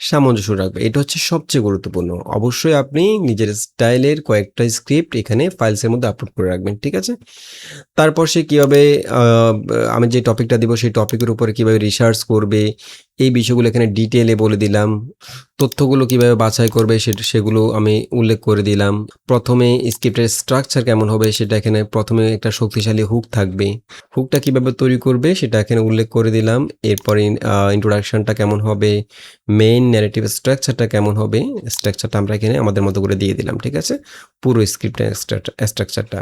সামঞ্জস্য রাখবে। এটা হচ্ছে সবচেয়ে গুরুত্বপূর্ণ। অবশ্যই আপনি নিজের স্টাইলের কয়েকটা স্ক্রিপ্ট এখানে ফাইলসের মধ্যে আপলোড করে রাখবেন। ঠিক আছে? তারপর সে কীভাবে আমি যে টপিকটা দিব সেই টপিকের উপরে কীভাবে রিসার্চ করবে, এই বিষয়গুলো এখানে ডিটেলে বলে দিলাম। তথ্যগুলো কীভাবে বাছাই করবে সেগুলো আমি উল্লেখ করে দিলাম। প্রথমে স্ক্রিপ্টের স্ট্রাকচার কেমন হবে সেটা এখানে, প্রথমে একটা শক্তিশালী হুক থাকবে, হুকটা কীভাবে তৈরি করবে সেটা এখানে উল্লেখ করে দিলাম। এরপরে ইন্ট্রোডাকশনটা কেমন হবে, মেইন ন্যারেটিভ স্ট্রাকচারটা কেমন হবে, স্ট্রাকচারটা আমরা এখানে আমাদের মতো করে দিয়ে দিলাম। ঠিক আছে? পুরো স্ক্রিপ্টের স্ট্রাকচারটা।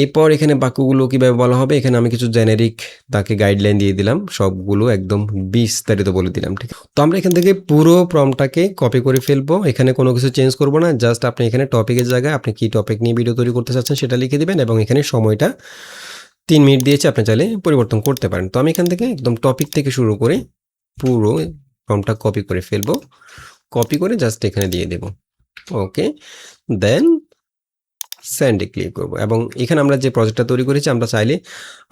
এরপর এখানে বাক্যগুলো কীভাবে বলা হবে, এখানে আমি কিছু জেনেরিক তাকে গাইডলাইন দিয়ে দিলাম, সবগুলো একদম বিস্তারিত বলে দিলাম। ঠিক তো আমরা এখান থেকে পুরো প্রম্পটটাকে কপি করে ফেলবো, এখানে কোনো কিছু চেঞ্জ করব না। জাস্ট আপনি এখানে টপিকের জায়গায় আপনি কী টপিক নিয়ে ভিডিও তৈরি করতে চাচ্ছেন সেটা লিখে দেবেন এবং এখানে সময়টা 3 মিনিট দিয়েছে, আপনি চাইলে পরিবর্তন করতে পারেন। তো আমি এখান থেকে একদম টপিক থেকে শুরু করে পুরো প্রম্পটটা কপি করে ফেলবো, কপি করে জাস্ট এখানে দিয়ে দেব। ওকে, দেন সেন্ডে ক্লিক করব এবং এখানে আমরা যে প্রজেক্টটা তৈরি করেছি আমরা চাইলে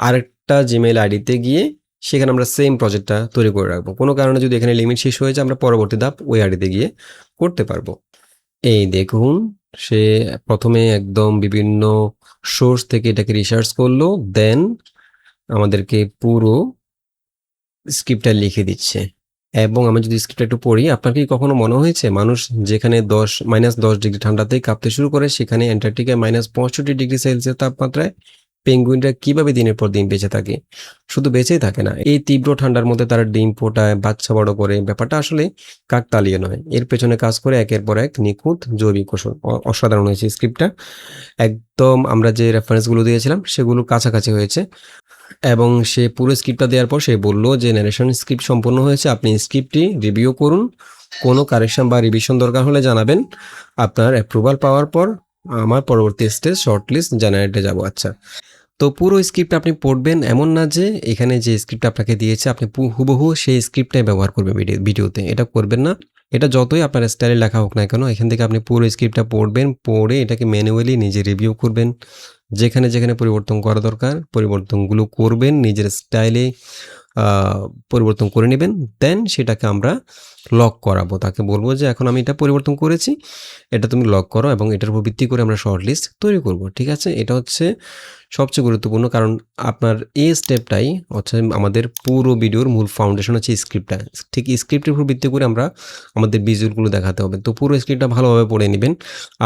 আরেকটা জিমেইল আইডিতে গিয়ে সেখানে আমরা সেম প্রজেক্টটা তৈরি করে রাখবো। কোনো কারণে যদি এখানে লিমিট শেষ হয়ে যায় আমরা পরবর্তী ধাপ ওই আইডিতে গিয়ে করতে পারবো। এই দেখুন সে প্রথমে একদম বিভিন্ন সোর্স থেকে এটাকে রিসার্চ করলো, দেন আমাদেরকে পুরো স্ক্রিপ্টটা লিখে দিচ্ছে। এবং আমি যদি স্ক্রিপ্টটা একটু পড়ি, আপনার কি কখনো মনে হয়েছে মানুষ যেখানে -10 ডিগ্রি ঠান্ডাতেই কাঁপতে শুরু করে সেখানে অ্যান্টার্কটিকায় -65 ডিগ্রি সেলসিয়াস তাপমাত্রায় পেঙ্গুইনরা কিভাবে দিনের পর দিন বেঁচে থাকে? শুধু বেঁচেই থাকে না, এই তীব্র ঠান্ডার মধ্যে তারা ডিম ফোটায়, বাচ্চা বড় করে। ব্যাপারটা আসলে কাকতালীয় নয়, এর পেছনে কাজ করে একের পর এক নিখুঁত জৈবিক কৌশল। অসাধারণ হয়েছে স্ক্রিপ্টটা, একদম আমরা যে রেফারেন্সগুলো দিয়েছিলাম সেগুলো কাছাকাছি হয়েছে। এবং সে পুরো স্ক্রিপ্টটা দেওয়ার পর সে বলল যে ন্যারেশন স্ক্রিপ্ট সম্পূর্ণ হয়েছে, আপনি স্ক্রিপ্টটি রিভিউ করুন, কোনো কারেকশন বা রিভিশন দরকার হলে জানাবেন। আপনার অ্যাপ্রুভাল পাওয়ার পর আমার পরবর্তী স্টেজ শর্টলিস্ট জেনারেটে যাব। আচ্ছা, তো পুরো স্ক্রিপ্ট আপনি পড়বেন এমন না যে এখানে যে স্ক্রিপ্ট আপনাকে দিয়েছে আপনি হুবহু সেই স্ক্রিপ্টটাই ব্যবহার করবেন ভিডিওতে, এটা করবেন না। এটা যতই আপনার স্টাইলে লেখা হোক না কেন, এখান থেকে আপনি পুরো স্ক্রিপ্টটা পড়বেন, পড়ে এটাকে ম্যানুয়ালি নিজে রিভিউ করবেন। যেখানে যেখানে পরিবর্তন করা দরকার পরিবর্তনগুলো করবেন, নিজের স্টাইলে পরিবর্তন করে নেবেন। দেন সেটাকে আমরা লক করাবো, তাকে বলবো যে এখন আমি এটা পরিবর্তন করেছি, এটা তুমি লক করো, এবং এটার উপর ভিত্তি করে আমরা শর্ট লিস্ট তৈরি করব। ঠিক আছে, এটা হচ্ছে সবচেয়ে গুরুত্বপূর্ণ, কারণ আপনার এই স্টেপটাই হচ্ছে আমাদের পুরো ভিডিওর মূল ফাউন্ডেশন হচ্ছে স্ক্রিপ্টটা। ঠিক স্ক্রিপ্টের উপর ভিত্তি করে আমরা আমাদের ভিজুয়ালগুলো দেখাতে হবে। তো পুরো স্ক্রিপ্টটা ভালোভাবে পড়ে নেবেন।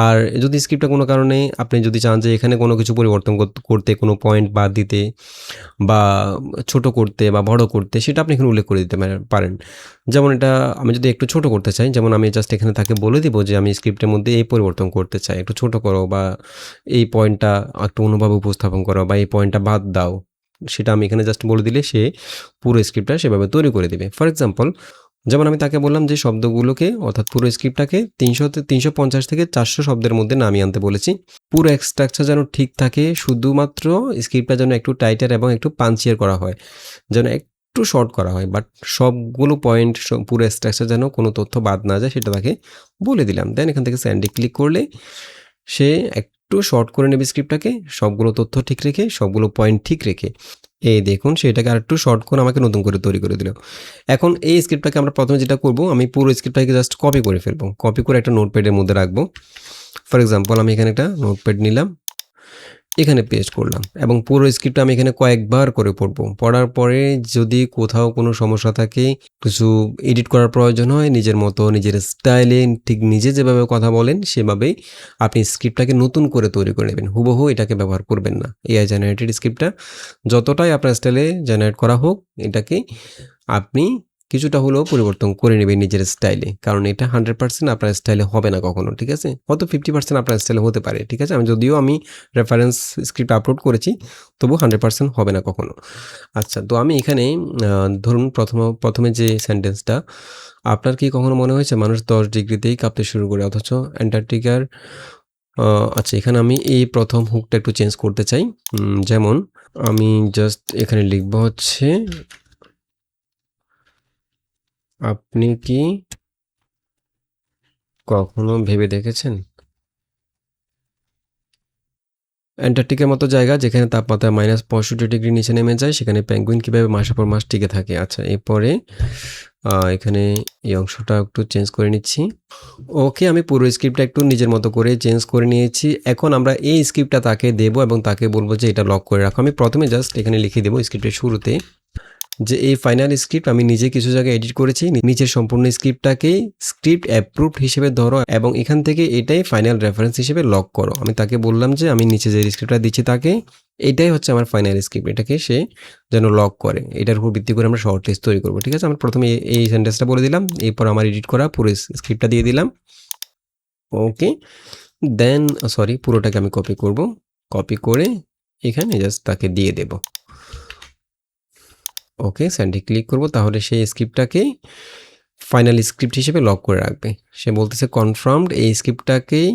আর যদি স্ক্রিপ্টটা কোনো কারণে আপনি যদি চান যে এখানে কোনো কিছু পরিবর্তন করতে, কোনো পয়েন্ট বাদ দিতে বা ছোট করতে বা বড় করতে, সেটা আপনি এখানে উল্লেখ করে দিতে পারেন। যেমন এটা আমি যদি একটু ছোট করতে চাই, যেমন আমি জাস্ট এখানে তাকে বলে দিব যে আমি স্ক্রিপ্টের মধ্যে এই পরিবর্তন করতে চাই, একটু ছোট করো, বা এই পয়েন্টটা একটু অন্যভাবে উপস্থাপন করো, বা এই পয়েন্টটা বাদ দাও। সেটা আমি এখানে জাস্ট বলে দিলে সে পুরো স্ক্রিপ্টটা সেভাবে তৈরি করে দেবে। ফর এক্সাম্পল, যেমন আমি তাকে বললাম যে শব্দগুলোকে অর্থাৎ পুরো স্ক্রিপ্টটাকে 350 থেকে 400 শব্দের মধ্যে নামিয়ে আনতে বলেছি। পুরো স্ট্রাকচার যেন ঠিক থাকে, শুধুমাত্র স্ক্রিপ্টটা যেন একটু টাইটার এবং একটু পাঞ্চিয়ার করা হয়, যেন একটু শর্ট করা হয়, বাট সবগুলো পয়েন্ট পুরো স্ট্রাকচার যেন কোনো তথ্য বাদ না যায় সেটা তাকে বলে দিলাম। দেন এখান থেকে স্যান্ডে ক্লিক করলে সে একটু শর্ট করে নেবে স্ক্রিপ্টটাকে, সবগুলো তথ্য ঠিক রেখে, সবগুলো পয়েন্ট ঠিক রেখে। এই দেখুন সেটাকে আরেকটু শর্ট করে আমাকে নতুন করে তৈরি করে দিল। এখন এই স্ক্রিপ্টটাকে আমরা প্রথমে যেটা করব, আমি পুরো স্ক্রিপ্টটাকে জাস্ট কপি করে ফেলবো, কপি করে একটা নোটপ্যাডের মধ্যে রাখবো। ফর এক্সাম্পল আমি এখানে একটা নোটপ্যাড নিলাম, এখানে পেস্ট করলাম, এবং পুরো স্ক্রিপ্টটা আমি এখানে কয়েকবার করে পড়বো। পড়ার পরে যদি কোথাও কোনো সমস্যা থাকে, কিছু এডিট করার প্রয়োজন হয়, নিজের মতো নিজের স্টাইলে ঠিক নিজে যেভাবে কথা বলেন সেভাবেই আপনি স্ক্রিপ্টটাকে নতুন করে তৈরি করে নেবেন। হুবহু এটাকে ব্যবহার করবেন না। এআই জেনারেটেড স্ক্রিপ্টটা যতটাই আপনার স্টাইলে জেনারেট করা হোক, এটাকে আপনি কিছুটা হলেও পরিবর্তন করে নেবেন নিজের স্টাইলে, কারণ এটা 100% আপনার স্টাইলে হবে না কখনো। ঠিক আছে, হয়তো 50% আপনার স্টাইলে হতে পারে। ঠিক আছে, যদিও আমি রেফারেন্স স্ক্রিপ্ট আপলোড করেছি, তবু 100% হবে না কখনো। আচ্ছা, তো আমি এখানে ধরুন প্রথমে যে সেন্টেন্সটা, আপনার কি কখনো মনে হয়েছে মানুষ 10 ডিগ্রিতেই কাঁপতে শুরু করে অথচ অ্যান্টার্কটিকার আচ্ছা, এখানে আমি এই প্রথম হুকটা একটু চেঞ্জ করতে চাই। যেমন আমি জাস্ট এখানে লিখবো হচ্ছে, আপনি কি কখনো ভেবে দেখেছেন অ্যান্টার্কটিকার মতো জায়গা যেখানে তাপমাত্রা -65 ডিগ্রি নিচে নেমে যায়, সেখানে পেঙ্গুইন কীভাবে মাসের পর মাস টিকে থাকে? আচ্ছা, এরপরে এখানে এই অংশটা একটু চেঞ্জ করে নিচ্ছি। ওকে, আমি পুরো স্ক্রিপ্টটা একটু নিজের মতো করে চেঞ্জ করে নিয়েছি। এখন আমরা এই স্ক্রিপ্টটা তাকে দেবো এবং তাকে বলবো যে এটা লক করে রাখো। আমি প্রথমে জাস্ট এখানে লিখে দেবো স্ক্রিপ্টের শুরুতে যে এই ফাইনাল স্ক্রিপ্ট আমি নিজে কিছু জায়গায় এডিট করেছি, নিচের সম্পূর্ণ স্ক্রিপ্টটাকেই স্ক্রিপ্ট অ্যাপ্রুভড হিসেবে ধরো এবং এখান থেকে এটাই ফাইনাল রেফারেন্স হিসেবে লক করো। আমি তাকে বললাম যে আমি নিচে যে স্ক্রিপ্টটা দিচ্ছি তাকে, এটাই হচ্ছে আমার ফাইনাল স্ক্রিপ্ট, এটাকে সে যেন লক করে। এটার উপর ভিত্তি করে আমরা শর্ট লিস্ট তৈরি করবো। ঠিক আছে, আমি প্রথমে এই সেন্টেন্সটা বলে দিলাম, এরপর আমার এডিট করা পুরো স্ক্রিপ্টটা দিয়ে দিলাম। ওকে, দেন পুরোটাকে আমি কপি করব, কপি করে এখানে জাস্ট তাকে দিয়ে দেব। ওকে, স্যান্ডে ক্লিক করব, তাহলে সেই স্ক্রিপ্টটাকেই ফাইনাল স্ক্রিপ্ট হিসেবে লক করে রাখবে। সে বলতেছে কনফার্মড, এই স্ক্রিপ্টটাকেই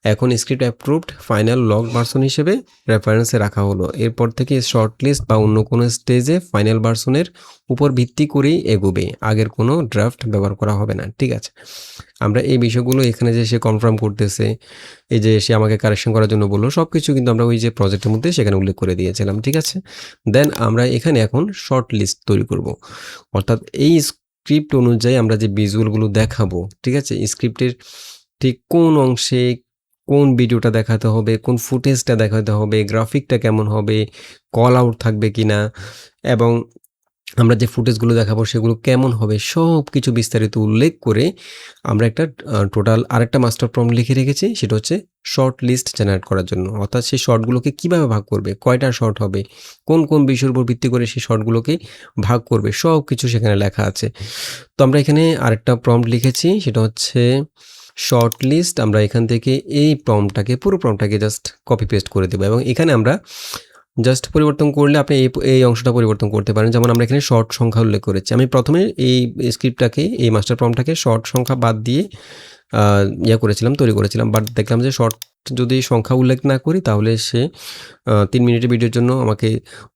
এখন script approved final log version হিসেবে রেফারেন্সে রাখা হলো। এরপর থেকে শর্ট লিস্ট বা অন্য কোনো স্টেজে ফাইনাল ভার্সনের উপর ভিত্তি করেই এগোবে, আগের কোনো ড্রাফট ব্যবহার করা হবে না। ঠিক আছে, আমরা এই বিষয়গুলো এখানে যে সে কনফার্ম করতেছে, এই যে সে আমাকে কারেকশন করার জন্য বললো, সব কিছু কিন্তু আমরা ওই যে প্রজেক্টের মধ্যে সেখানে উল্লেখ করে দিয়েছিলাম। ঠিক আছে, দেন আমরা এখানে এখন শর্ট লিস্ট তৈরি করব, অর্থাৎ এই স্ক্রিপ্ট অনুযায়ী আমরা যে ভিজুয়ালগুলো দেখাবো, ঠিক আছে, স্ক্রিপ্টের ঠিক কোন অংশে কোন ভিডিওটা দেখাতে হবে, কোন ফুটেজটা দেখাতে হবে, গ্রাফিকটা কেমন হবে, কল আউট থাকবে কিনা, এবং আমরা যে ফুটেজগুলো দেখাবো সেগুলো কেমন হবে, সব কিছু বিস্তারিত উল্লেখ করে আমরা একটা টোটাল আরেকটা মাস্টার প্রম্পট লিখে রেখেছি। সেটা হচ্ছে শর্ট লিস্ট জেনারেট করার জন্য, অর্থাৎ সেই শর্টগুলোকে কীভাবে ভাগ করবে, কয়টা শর্ট হবে, কোন কোন বিষয়ের উপর ভিত্তি করে সেই শর্টগুলোকে ভাগ করবে, সব কিছু সেখানে লেখা আছে। তো আমরা এখানে আরেকটা প্রম্পট লিখেছি, সেটা হচ্ছে শর্ট লিস্ট। আমরা এখান থেকে এই প্রম্পটটাকে পুরো প্রম্পটটাকে জাস্ট কপি পেস্ট করে দেবো, এবং এখানে আমরা জাস্ট পরিবর্তন করলে আপনি এই অংশটা পরিবর্তন করতে পারেন। যেমন আমরা এখানে শর্ট সংখ্যা উল্লেখ করেছি, আমি প্রথমে এই স্ক্রিপ্টটাকে, এই মাস্টার প্রম্পটটাকে শর্ট সংখ্যা বাদ দিয়ে তৈরি করেছিলাম, বাট দেখলাম যে শর্ট যদি সংখ্যা উল্লেখ না করি তাহলে সে 3 মিনিটের ভিডিওর জন্য আমাকে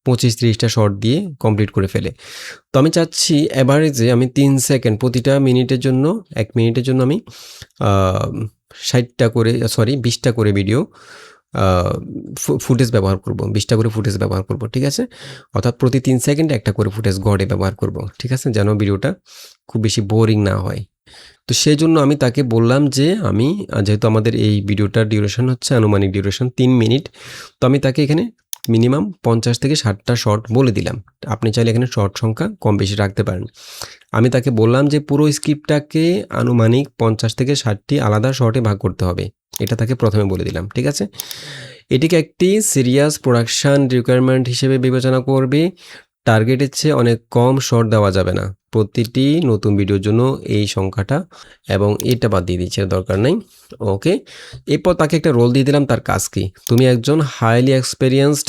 25-30টা শর্ট দিয়ে কমপ্লিট করে ফেলে। তো আমি চাচ্ছি অ্যাভারেজে আমি 3 সেকেন্ড প্রতিটা মিনিটের জন্য, 1 মিনিটের জন্য আমি 20টা করে ভিডিও ফুটেজ ব্যবহার করব, 20টা করে ফুটেজ ব্যবহার করব। ঠিক আছে, অর্থাৎ প্রতি 3 সেকেন্ডে একটা করে ফুটেজ গড়ে ব্যবহার করব। ঠিক আছে, যেন ভিডিওটা খুব বেশি বোরিং না হয়। তো সেই জন্য আমি তাকে বললাম যে আমি, যেহেতু আমাদের এই ভিডিওটার ডিউরেশন হচ্ছে আনুমানিক ডিউরেশন 3 মিনিট, তো আমি তাকে এখানে মিনিমাম 50 থেকে 60টা শর্ট বলে দিলাম। আপনি চাইলে এখানে শর্ট সংখ্যা কম বেশি রাখতে পারেন। আমি তাকে বললাম যে পুরো স্ক্রিপ্টটাকে আনুমানিক 50 থেকে 60টি আলাদা শর্টে ভাগ করতে হবে, এটা তাকে প্রথমে বলে দিলাম। ঠিক আছে, এটিকে একটি সিরিয়াস প্রোডাকশন রিকোয়ারমেন্ট হিসেবে বিবেচনা করবে। টার্গেটের চেয়ে অনেক কম শর্ট দেওয়া যাবে না প্রতিটি নতুন ভিডিওর জন্য, এই সংখ্যাটা, এবং এটা বাদ দিয়ে দিচ্ছে, দরকার নেই। ওকে, এরপর তাকে একটা রোল দিয়ে দিলাম, তার কাজ কি, তুমি একজন highly experienced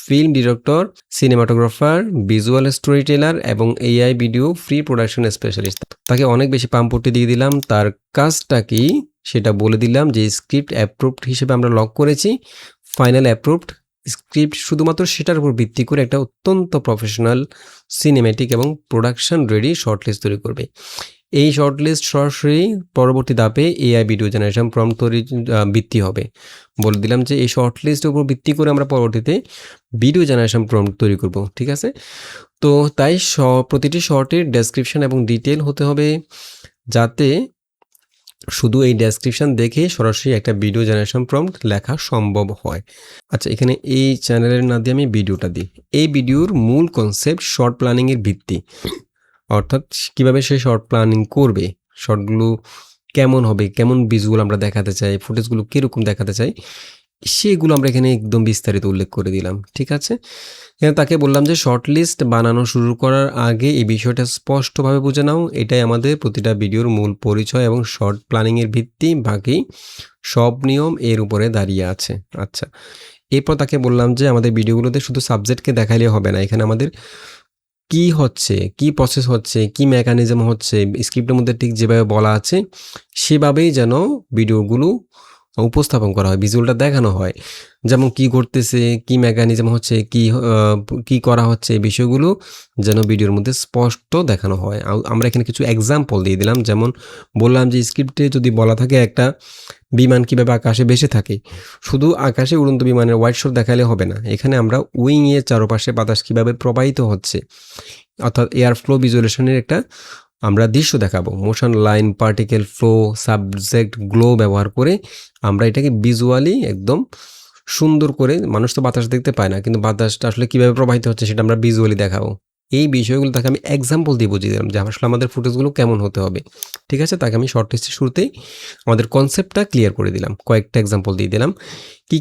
film director, cinematographer, visual story teller এবং AI video pre production specialist. তাকে অনেক বেশি পাম্পটি দিয়ে দিলাম, তার কাজটা কি সেটা বলে দিলাম, যে স্ক্রিপ্ট অ্যাপ্রুভড হিসেবে আমরা লক করেছি, ফাইনাল অ্যাপ্রুভড স্ক্রিপ্ট শুধুমাত্র সেটার উপর ভিত্তি করে একটা অত্যন্ত প্রফেশনাল সিনেমেটিক এবং প্রোডাকশন রেডি শর্টলিস্ট তৈরি করবে। এই শর্টলিস্ট সরাসরি পরবর্তী ধাপে এআই ভিডিও জেনারেশন প্রম্পট তৈরি ভিত্তি হবে। বলে দিলাম যে এই শর্টলিস্টের উপর ভিত্তি করে আমরা পরবর্তীতে ভিডিও জেনারেশন প্রম্পট তৈরি করব। ঠিক আছে, তো তাই প্রতিটি শর্টের ডেসক্রিপশন এবং ডিটেল হতে হবে, যাতে শুধু এই ডেসক্রিপশন দেখে সরাসরি একটা ভিডিও জেনারেশন প্রম্পট লেখা সম্ভব হয়। আচ্ছা, এখানে এই চ্যানেলের না দিয়ে আমি ভিডিওটা দিই। এই ভিডিওর মূল কনসেপ্ট শর্ট প্ল্যানিংয়ের ভিত্তি, অর্থাৎ কীভাবে সে শর্ট প্ল্যানিং করবে, শর্টগুলো কেমন হবে, কেমন ভিজুয়াল আমরা দেখাতে চাই, ফুটেজগুলো কীরকম দেখাতে চাই, সেগুলো আমরা এখানে একদম বিস্তারিত উল্লেখ করে দিলাম। ঠিক আছে, এখানে তাকে বললাম যে শর্ট লিস্ট বানানো শুরু করার আগে এই বিষয়টা স্পষ্টভাবে বুঝে নাও, এটাই আমাদের প্রতিটা ভিডিওর মূল পরিচয় এবং শর্ট প্ল্যানিংয়ের ভিত্তি, বাকি সব নিয়ম এর উপরে দাঁড়িয়ে আছে। আচ্ছা, এরপর তাকে বললাম যে আমাদের ভিডিওগুলোতে শুধু সাবজেক্টকে দেখাইলে হবে না, এখানে আমাদের কি হচ্ছে, কি প্রসেস হচ্ছে, কি মেকানিজম হচ্ছে, স্ক্রিপ্টের মধ্যে ঠিক যেভাবে বলা আছে সেভাবেই যেন ভিডিওগুলো উপস্থাপন করা হয়, ভিজুয়ালটা দেখানো হয়, যেমন কি ঘটতেছে, কি মেকানিজম হচ্ছে, কি করা হচ্ছে, এই বিষয়গুলো যেন ভিডিওর মধ্যে স্পষ্ট দেখানো হয়। আমরা এখানে কিছু এক্সাম্পল দিয়ে দিলাম, যেমন বললাম যে স্ক্রিপ্টে যদি বলা থাকে একটা বিমান কীভাবে আকাশে ভেসে থাকে, শুধু আকাশে উড়ন্ত বিমানের হোয়াইট শট দেখালে হবে না, এখানে আমরা উইংয়ের চারপাশে বাতাস কীভাবে প্রবাহিত হচ্ছে, অর্থাৎ এয়ার ফ্লো ভিজুয়ালেশনের একটা আমরা দৃশ্য দেখাবো। Motion line, particle flow, subject glow ব্যবহার করে আমরা এটাকে ভিজুয়ালি একদম সুন্দর করে, মানুষ তো বাতাস দেখতে পায় না, কিন্তু বাতাসটা আসলে কীভাবে প্রবাহিত হচ্ছে সেটা আমরা ভিজুয়ালি দেখাবো। এই বিষয়গুলো তাকে আমি এক্সাম্পল দিয়ে বুঝিয়ে দিলাম যে আসলে আমাদের ফুটেজগুলো কেমন হতে হবে। ঠিক আছে, তাকে আমি শর্ট লিস্টের শুরুতেই আমাদের কনসেপ্টটা ক্লিয়ার করে দিলাম, কয়েকটা এক্সাম্পল দিয়ে দিলাম,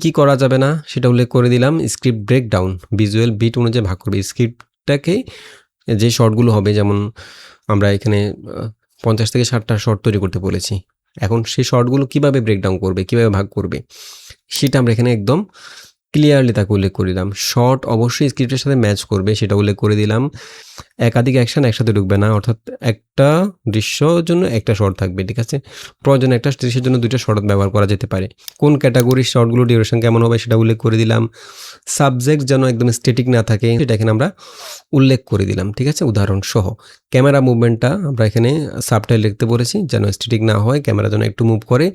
কি করা যাবে না সেটা উল্লেখ করে দিলাম। স্ক্রিপ্ট ব্রেকডাউন ভিজুয়াল বিট অনুযায়ী ভাগ করবে, স্ক্রিপ্টটাকে যে শর্টগুলো হবে, যেমন আমরা এখানে 50 থেকে 60টা শর্ট তৈরি করতে বলেছি, এখন সেই শর্টগুলো কীভাবে ব্রেকডাউন করবে, কীভাবে ভাগ করবে, সেটা আমরা এখানে একদম ক্লিয়ারলি তাকে উল্লেখ করে দিলাম। শর্ট অবশ্যই স্ক্রিপ্টের সাথে ম্যাচ করবে সেটা উল্লেখ করে দিলাম। একাধিক অ্যাকশন একসাথে ঢুকবে না, অর্থাৎ একটা দৃশ্যর জন্য একটা শর্ট থাকবে, ঠিক আছে? প্রয়োজনে একটা দৃশ্যের জন্য 2টা শর্ট ব্যবহার করা যেতে পারে। কোন ক্যাটাগরির শর্টগুলো ডিউরেশন কেমন হবে সেটা উল্লেখ করে দিলাম। সাবজেক্ট যেন একদম স্ট্যাটিক না থাকে সেটা এখানে আমরা উল্লেখ করে দিলাম, ঠিক আছে? উদাহরণ সহ। ক্যামেরা মুভমেন্টটা আমরা এখানে সাবটাইটেল লিখতে বলেছি যেন স্ট্যাটিক না হয়, ক্যামেরা যেন একটু মুভ করে।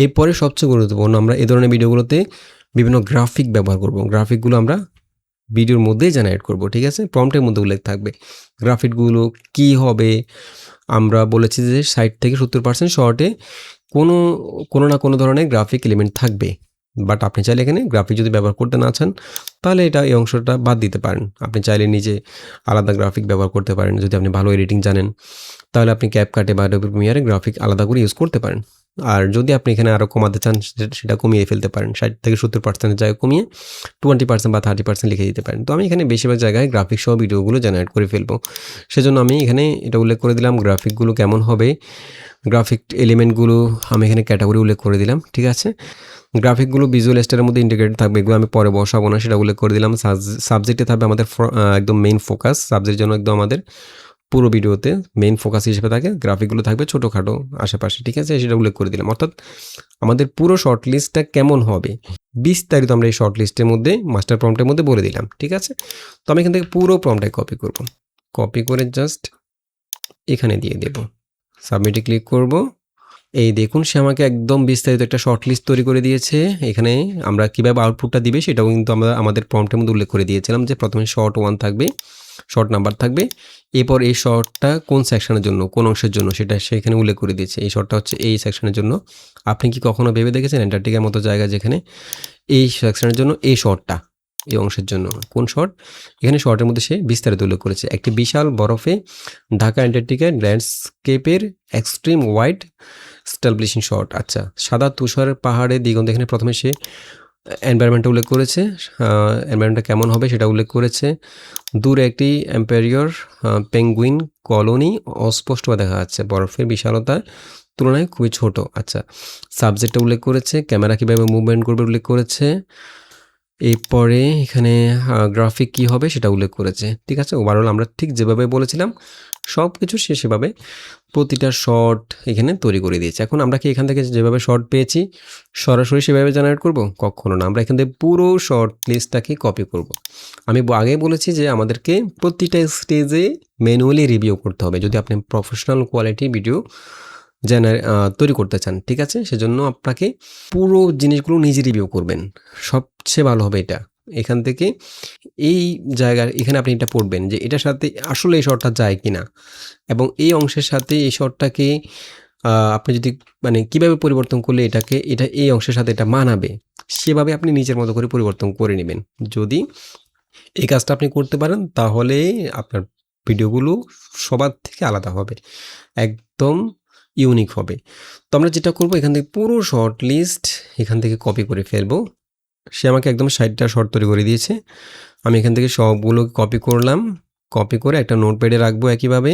এরপরে সবচেয়ে গুরুত্বপূর্ণ, আমরা এই ধরনের ভিডিওগুলোতে বিভিন্ন গ্রাফিক ব্যবহার করব। গ্রাফিকগুলো আমরা ভিডিওর মধ্যেই জেনারেট করব, ঠিক আছে? প্রম্পটের মধ্যে উল্লেখ থাকবে। গ্রাফিকগুলো কি হবে? আমরা বলেছি যে 60 থেকে 70% শর্টে কোনো না কোনো ধরনের গ্রাফিক এলিমেন্ট থাকবে। বাট আপনি চাইলে এখানে গ্রাফিক যদি ব্যবহার করতে না চান তাহলে এই অংশটা বাদ দিতে পারেন। আপনি চাইলে নিজে আলাদা গ্রাফিক ব্যবহার করতে পারেন। যদি আপনি ভালো এডিটিং জানেন তাহলে আপনি ক্যাপকাটে বা অ্যাডোবি প্রিমিয়ারে গ্রাফিক আলাদা করে ইউজ করতে পারেন। আর যদি আপনি এখানে আরও কমাতে চান সেটা কমিয়ে ফেলতে পারেন। 60 থেকে 70% জায়গায় কমিয়ে 20% বা 30% লিখে দিতে পারেন। তো আমি এখানে বেশিরভাগ জায়গায় গ্রাফিক সহ ভিডিওগুলো জেনারেট করে ফেলবো। সেজন্য আমি এখানে এটা উল্লেখ করে দিলাম গ্রাফিকগুলো কেমন হবে। গ্রাফিক এলিমেন্টগুলো আমি এখানে ক্যাটাগরি উল্লেখ করে দিলাম, ঠিক আছে? গ্রাফিকগুলো ভিজুয়াল স্টাইলের মধ্যে ইন্টিগ্রেটেড থাকবে, এগুলো আমি পরে বসাবো না, সেটা উল্লেখ করে দিলাম। সাবজেক্টে থাকবে আমাদের একদম মেইন ফোকাস, সাবজেক্টের জন্য একদম আমাদের পুরো ভিডিওতে মেইন ফোকাস হিসেবে থাকে। গ্রাফিকগুলো থাকবে ছোটোখাটো আশেপাশে, ঠিক আছে? সেটা উল্লেখ করে দিলাম। অর্থাৎ আমাদের পুরো শর্ট লিস্টটা কেমন হবে বিস্তারিত আমরা এই শর্ট লিস্টের মধ্যে মাস্টার প্রম্পটের মধ্যে বলে দিলাম, ঠিক আছে? তো আমি এখান থেকে পুরো প্রম্পটটাই কপি করব। কপি করে জাস্ট এখানে দিয়ে দেব, সাবমিটে ক্লিক করব। এই দেখুন সে আমাকে একদম বিস্তারিত একটা শর্ট লিস্ট তৈরি করে দিয়েছে। এখানে আমরা কীভাবে আউটপুটটা দিবে সেটাও কিন্তু আমরা আমাদের প্রম্পটের মধ্যে উল্লেখ করে দিয়েছিলাম যে প্রথমে শর্ট 1 থাকবে, শর্ট নাম্বার থাকবে, এরপর এই শর্টটা কোন সেকশনের জন্য, কোন অংশের জন্য সেটা সেখানে উল্লেখ করে দিয়েছে। এই শর্টটা হচ্ছে এই সেকশনের জন্য। আপনি কি কখনো ভেবে দেখেছেন অ্যান্টার্কটিকার মতো জায়গা যেখানে এই সেকশনের জন্য এই শর্টটা, এই অংশের জন্য কোন শর্ট? এখানে শর্টের মধ্যে সে বিস্তারিত উল্লেখ করেছে। একটি বিশাল বরফে ঢাকা অ্যান্টার্কটিকার ল্যান্ডস্কেপের এক্সট্রিম হোয়াইট স্টাবলিশিং শর্ট। আচ্ছা, সাদা তুষার পাহাড়ের দিগন্ত, এখানে প্রথমে সে এনভায়রনমেন্টটা উল্লেখ করেছে, এনভায়রনমেন্টটা কেমন হবে সেটা উল্লেখ করেছে। দূরে একটি এম্পেরিয়র পেঙ্গুইন কলোনি অস্পষ্টভাবে দেখা যাচ্ছে, বরফের বিশালতার তুলনায় খুবই ছোট। আচ্ছা, সাবজেক্টটা উল্লেখ করেছে, ক্যামেরা কীভাবে মুভমেন্ট করবে উল্লেখ করেছে। এরপরে এখানে গ্রাফিক কী হবে সেটা উল্লেখ করেছে, ঠিক আছে? ওভারঅল আমরা ঠিক যেভাবে বলেছিলাম সব কিছু সে সেভাবে প্রতিটা শর্ট এখানে তৈরি করে দিয়েছে। এখন আমরা কি এখান থেকে যেভাবে শর্ট পেয়েছি সরাসরি সেভাবে জেনারেট করব? কখনো না। আমরা এখান থেকে পুরো শর্ট লিস্টটাকে কপি করব। আমি আগেই বলেছি যে আমাদেরকে প্রতিটা স্টেজে ম্যানুয়ালি রিভিউ করতে হবে যদি আপনি প্রফেশনাল কোয়ালিটি ভিডিও তৈরি করতে চান, ঠিক আছে? সেজন্য আপনাকে পুরো জিনিসগুলো নিজে রিভিউ করবেন, সবচেয়ে ভালো হবে এটা। এখান থেকে এই জায়গার এখানে আপনি এটা পড়বেন যে এটার সাথে আসলে এই শর্টটা যায় কিনা, এবং এই অংশের সাথে এই শর্টটাকে আপনি যদি মানে কীভাবে পরিবর্তন করলে এটা এই অংশের সাথে এটা মানাবে সেভাবে আপনি নিজের মতো করে পরিবর্তন করে নেবেন। যদি এই কাজটা আপনি করতে পারেন তাহলে আপনার ভিডিওগুলো সবার থেকে আলাদা হবে, একদম ইউনিক হবে। তো আমরা যেটা করব এখান থেকে পুরো শর্ট লিস্ট এখান থেকে কপি করে ফেলবো। সে আমাকে একদম 60টা শর্ট তৈরি করে দিয়েছে। আমি এখান থেকে সবগুলো কপি করলাম, কপি করে একটা নোটপ্যাডে রাখবো একইভাবে,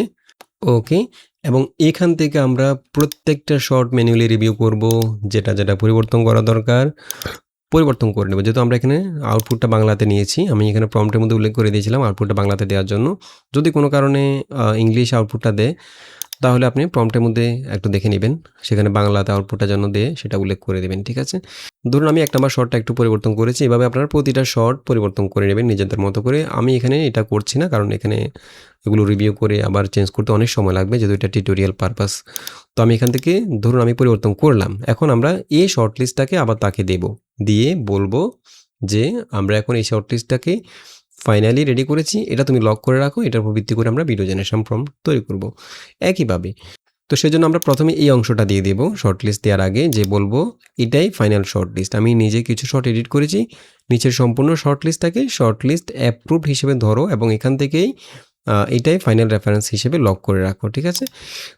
ওকে? এবং এখান থেকে আমরা প্রত্যেকটা শর্ট ম্যানুয়ালি রিভিউ করব, যেটা পরিবর্তন করা দরকার পরিবর্তন করে নেব। যেহেতু আমরা এখানে আউটপুটটা বাংলাতে নিয়েছি, আমি এখানে প্রম্পটের মধ্যে উল্লেখ করে দিয়েছিলাম আউটপুটটা বাংলাতে দেওয়ার জন্য। যদি কোনো কারণে ইংলিশ আউটপুটটা দেয় তাহলে আপনি প্রম্পটের মধ্যে একটু দেখে নেবেন, সেখানে বাংলাতে আউটপুটটা যেন দেয় সেটা উল্লেখ করে দেবেন, ঠিক আছে? ধরুন আমি 1 নাম্বার শর্টটা একটু পরিবর্তন করেছি, এভাবে আপনারা প্রতিটা শর্ট পরিবর্তন করে নেবেন নিজেদের মতো করে। আমি এখানে এটা করছি না, কারণ এখানে এগুলো রিভিউ করে আবার চেঞ্জ করতে অনেক সময় লাগবে, যেহেতু এটা টিউটোরিয়াল পারপাস। তো আমি এখান থেকে ধরুন আমি পরিবর্তন করলাম। এখন আমরা এই শর্ট লিস্টটাকে আবার তাকে দিয়ে বলবো যে আমরা এখন এই শর্ট লিস্টটাকে ফাইনালি রেডি করেছি, এটা তুমি লক করে রাখো, এটার উপর ভিত্তি করে আমরা ভিডিও জেনারেশন প্রম্পট তৈরি করব একইভাবে। তো সেজন্য আমরা প্রথমে এই অংশটা দিয়ে দেব শর্ট লিস্ট দেওয়ার আগে, যে বলবো এটাই ফাইনাল শর্ট লিস্ট। আমি নিজে কিছু শর্ট এডিট করেছি, নিচের সম্পূর্ণ শর্ট লিস্টটাকে শর্ট লিস্ট অ্যাপ্রুভড হিসেবে ধরো এবং এখান থেকেই এটাই ফাইনাল রেফারেন্স হিসেবে লক করে রাখো, ঠিক আছে?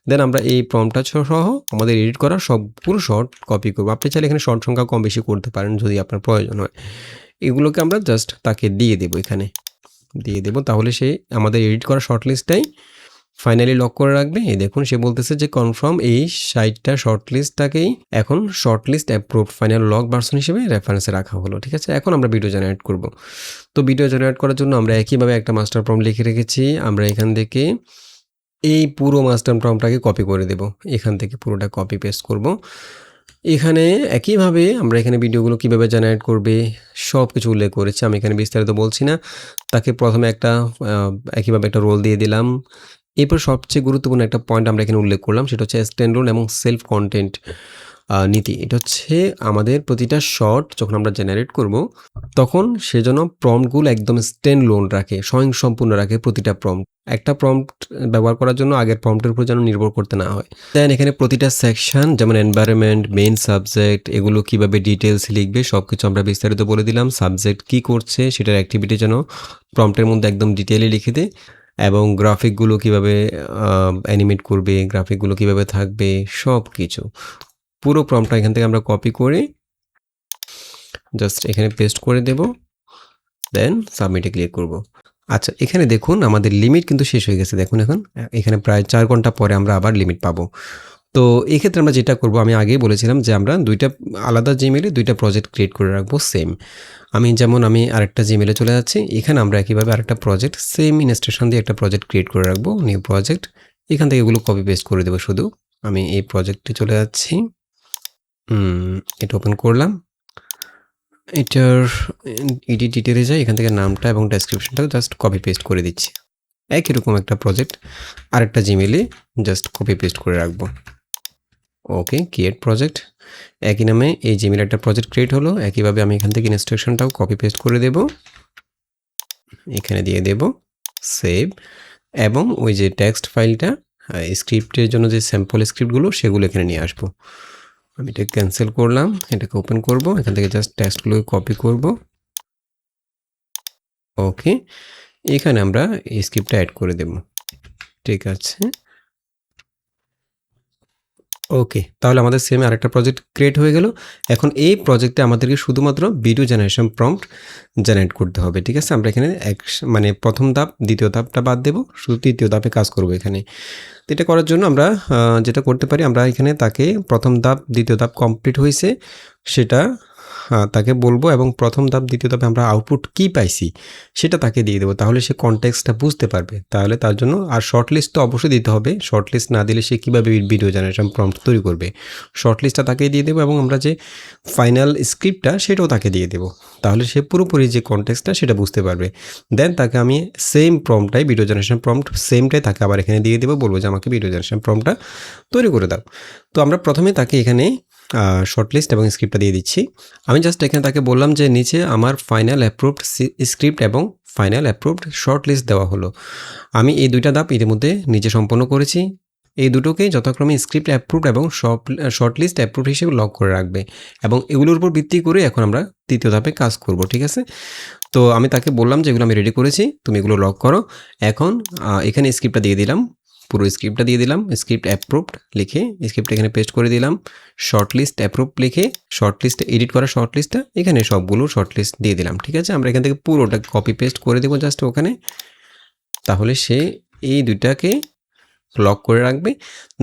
দেন আমরা এই প্রম্পটটা সহ আমাদের এডিট করা সবগুলো শর্ট কপি করবো। আপনি চাইলে এখানে শর্ট সংখ্যা কম বেশি করতে পারেন যদি আপনার প্রয়োজন হয়। এগুলোকে আমরা জাস্ট তাকে দিয়ে দেবো, এখানে দিয়ে দেবো, তাহলে সে আমাদের এডিট করা শর্ট লিস্টটাই ফাইনালি লক করে রাখবে। এই দেখুন সে বলতেছে যে কনফার্ম এই সাইটটা শর্টলিস্টটাকেই এখন shortlist approved final lock version হিসেবে রেফারেন্সে রাখা হলো। ঠিক আছে? এখন আমরা ভিডিও জেনারেট করব। তো ভিডিও জেনারেট করার জন্য আমরা একইভাবে একটা মাস্টার প্রম্পট লিখে রেখেছি। আমরা এখান থেকে এই পুরো মাস্টার প্রম্পটটাকে কপি করে দেব। এখান থেকে পুরোটা কপি পেস্ট করব। এখানে একইভাবে আমরা এখানে ভিডিওগুলো কিভাবে জেনারেট করবে সব কিছু উল্লেখ করেছি। আমি এখানে বিস্তারিত বলছি না। তাকে প্রথমে একটা একইভাবে একটা রোল দিয়ে দিলাম। এরপর সবচেয়ে গুরুত্বপূর্ণ একটা পয়েন্ট আমরা এখানে উল্লেখ করলাম, সেটা হচ্ছে স্ট্যান্ড লোন এবং সেলফ কন্টেন্ট নীতি। এটা হচ্ছে আমাদের প্রতিটা শর্ট যখন আমরা জেনারেট করব তখন সেজন্য প্রম্পটগুলো একদম স্ট্যান্ড লোন রাখে, স্বয়ংসম্পূর্ণ রাখে প্রতিটা প্রম্পট। একটা প্রম্পট ব্যবহার করার জন্য আগের প্রম্পটের উপর যেন নির্ভর করতে না হয়। দেন এখানে প্রতিটা সেকশন যেমন এনভায়রনমেন্ট, মেইন সাবজেক্ট, এগুলো কিভাবে ডিটেলস লিখবে সব কিছু আমরা বিস্তারিত বলে দিলাম। সাবজেক্ট কি করছে সেটার অ্যাক্টিভিটি যেন প্রম্পটের মধ্যে একদম ডিটেলে লিখে দেয়, এবং গ্রাফিকগুলো কিভাবে অ্যানিমেট করবে, গ্রাফিকগুলো কিভাবে থাকবে সব কিছু। পুরো প্রম্পটটা এখান থেকে আমরা কপি করে জাস্ট এখানে পেস্ট করে দেব, দেন সাবমিটে ক্লিক করব। আচ্ছা, এখানে দেখুন আমাদের লিমিট কিন্তু শেষ হয়ে গেছে। দেখুন এখন এখানে প্রায় 4 ঘন্টা পরে আমরা আবার লিমিট পাবো। তো এক্ষেত্রে আমরা যেটা করব, আমি আগেই বলেছিলাম যে আমরা দুইটা আলাদা জিমেলে দুইটা প্রজেক্ট ক্রিয়েট করে রাখবো সেম। আমি আরেকটা জিমেলে চলে যাচ্ছি। এখানে আমরা একইভাবে আরেকটা প্রজেক্ট সেম ইনস্ট্রাকশন দিয়ে একটা প্রজেক্ট ক্রিয়েট করে রাখবো, নিউ প্রজেক্ট। এখান থেকে এগুলো কপি পেস্ট করে দেবো শুধু। আমি এই প্রজেক্টে চলে যাচ্ছি, এটা ওপেন করলাম। এটার এডিট ডিটেলে যাই, এখান থেকে নামটা এবং ডেসক্রিপশনটা জাস্ট কপি পেস্ট করে দিচ্ছি। একই রকম একটা প্রজেক্ট আরেকটা জিমেলে জাস্ট কপি পেস্ট করে রাখবো। ওকে, ক্রিয়েট প্রজেক্ট। একই নামে এই জিমেলে একটা প্রজেক্ট ক্রিয়েট হলো। একইভাবে আমি এখান থেকে ইনস্ট্রাকশনটাও কপি পেস্ট করে দেব, এখানে দিয়ে দেব সেভ, এবং ওই যে টেক্সট ফাইলটা স্ক্রিপ্টের জন্য যে স্যাম্পল স্ক্রিপ্টগুলো সেগুলো এখানে নিয়ে আসবো। আমি এটা ক্যান্সেল করলাম, এটাকে ওপেন করব, এখান থেকে জাস্ট টেক্সটগুলো কপি করব। ওকে, এখানে আমরা এই স্ক্রিপ্টটা অ্যাড করে দেব। ঠিক আছে, ওকে, তাহলে আমাদের সেম আরেকটা প্রজেক্ট ক্রিয়েট হয়ে গেল। এখন এই প্রজেক্টে আমাদেরকে শুধুমাত্র ভিডিও জেনারেশন প্রম্পট জেনারেট করতে হবে। ঠিক আছে, আমরা এখানে প্রথম ধাপ দ্বিতীয় ধাপটা বাদ দেব, শুধু তৃতীয় ধাপে কাজ করব এখানে। তো এটা করার জন্য আমরা যেটা করতে পারি, আমরা এখানে তাকে প্রথম ধাপ দ্বিতীয় ধাপ কমপ্লিট হয়েছে সেটা তাকে বলবো, এবং প্রথম ধাপ দ্বিতীয় ধাপে আমরা আউটপুট কি পাইছি সেটা তাকে দিয়ে দেবো, তাহলে সে কনটেক্সটটা বুঝতে পারবে। তাহলে তার জন্য আর শর্টলিস্ট তো অবশ্যই দিতে হবে। শর্টলিস্ট না দিলে সে কীভাবে ভিডিও জেনারেশন প্রম্পট তৈরি করবে। শর্টলিস্টটা তাকে দিয়ে দেবো, এবং আমরা যে ফাইনাল স্ক্রিপ্টটা সেটাও তাকে দিয়ে দেবো, তাহলে সে পুরোপুরি যে কনটেক্সটটা সেটা বুঝতে পারবে। দেন তাকে আমি সেম প্রম্পটটাই, ভিডিও জেনারেশন প্রম্পট সেমটাই তাকে আবার এখানে দিয়ে দেবো, বলবো যে আমাকে ভিডিও জেনারেশন প্রম্পটটা তৈরি করে দাও। তো আমরা প্রথমে তাকে এখানে শর্টলিস্ট এবং স্ক্রিপ্টটা দিয়ে দিচ্ছি। আমি জাস্ট এখানে তাকে বললাম যে নিচে আমার ফাইনাল অ্যাপ্রুভড স্ক্রিপ্ট এবং ফাইনাল অ্যাপ্রুভড শর্টলিস্ট দেওয়া হলো। আমি এই দুইটা ধাপ ইতিমধ্যে নিজে সম্পন্ন করেছি। এই দুটোকেই যথাক্রমে স্ক্রিপ্ট অ্যাপ্রুভড এবং শর্টলিস্ট অ্যাপ্রুভড হিসেবে লক করে রাখবে, এবং এগুলোর উপর ভিত্তি করে এখন আমরা তৃতীয় ধাপে কাজ করব। ঠিক আছে, তো আমি তাকে বললাম যে এগুলো আমি রেডি করেছি, তুমি এগুলো লক করো। এখন এখানে স্ক্রিপ্টটা দিয়ে দিলাম, পুরো স্ক্রিপ্টটা দিয়ে দিলাম, স্ক্রিপ্ট অ্যাপ্রুভড লিখে স্ক্রিপ্টটা এখানে পেস্ট করে দিলাম। শর্টলিস্ট অ্যাপ্রুভ লিখে শর্টলিস্টে এডিট করা শর্টলিস্টটা এখানে সবগুলো শর্টলিস্ট দিয়ে দিলাম। ঠিক আছে, আমরা এখান থেকে পুরোটা কপি পেস্ট করে দেবো জাস্ট ওখানে, তাহলে সে এই দুইটাকে লক করে রাখবে।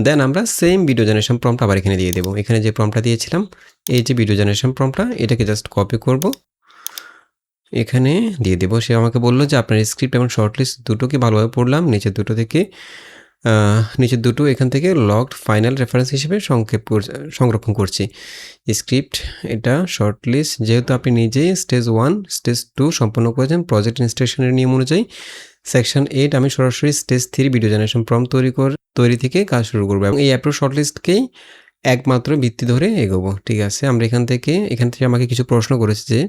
দেন আমরা সেম ভিডিও জেনারেশন প্রম্পট আবার এখানে দিয়ে দেবো। এখানে যে প্রম্পটটা দিয়েছিলাম, এই যে ভিডিও জেনারেশন প্রম্পটটা, এটাকে জাস্ট কপি করব, এখানে দিয়ে দেবো। সে আমাকে বললো যে আপনার স্ক্রিপ্ট এবং শর্টলিস্ট দুটোকে ভালোভাবে পড়লাম, নিচের দুটো এখান থেকে লকড ফাইনাল রেফারেন্স হিসেবে সংরক্ষণ করছি। স্ক্রিপ্ট এটা শর্টলিস্ট, যেহেতু আপনি নিজেই স্টেজ 1 স্টেজ 2 সম্পন্ন করেছেন প্রজেক্ট ইনস্ট্রাকশনের নিয়ম অনুযায়ী, সেকশন 8 আমি সরাসরি স্টেজ 3 ভিডিও জেনারেশন প্রম্পট তৈরি থেকে কাজ শুরু করবো, এবং এই অ্যাপ্রুভ শর্টলিস্টকেই একমাত্র ভিত্তি ধরে এগোবো। ঠিক আছে, আমরা এখান থেকে আমাকে কিছু প্রশ্ন করেছে যে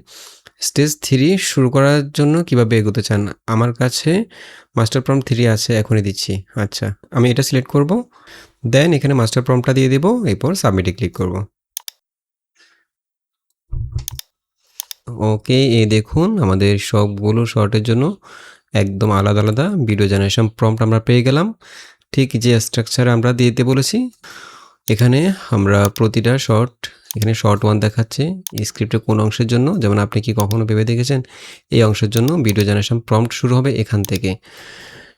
স্টেজ 3 শুরু করার জন্য কিভাবে এগোতে চান। আমার কাছে মাস্টার প্রম্পট 3 আছে, এখনই দিচ্ছি। আচ্ছা, আমি এটা সিলেক্ট করব, দেন এখানে মাস্টার প্রম্পটটা দিয়ে দেবো, এরপর সাবমিটে ক্লিক করব। ওকে, এই দেখুন আমাদের সবগুলো শর্টের জন্য একদম আলাদা আলাদা ভিডিও জেনারেশন প্রম্পট আমরা পেয়ে গেলাম, ঠিক যে স্ট্রাকচারে আমরা দিতে বলেছি। এখানে আমরা প্রতিটা এখানে শর্ট 1 দেখাচ্ছে স্ক্রিপ্টের কোন অংশের জন্য, যেমন আপনি কি কখনো ভেবে দেখেছেন এই অংশের জন্য ভিডিও জেনারেশন প্রম্পট শুরু হবে এখান থেকে।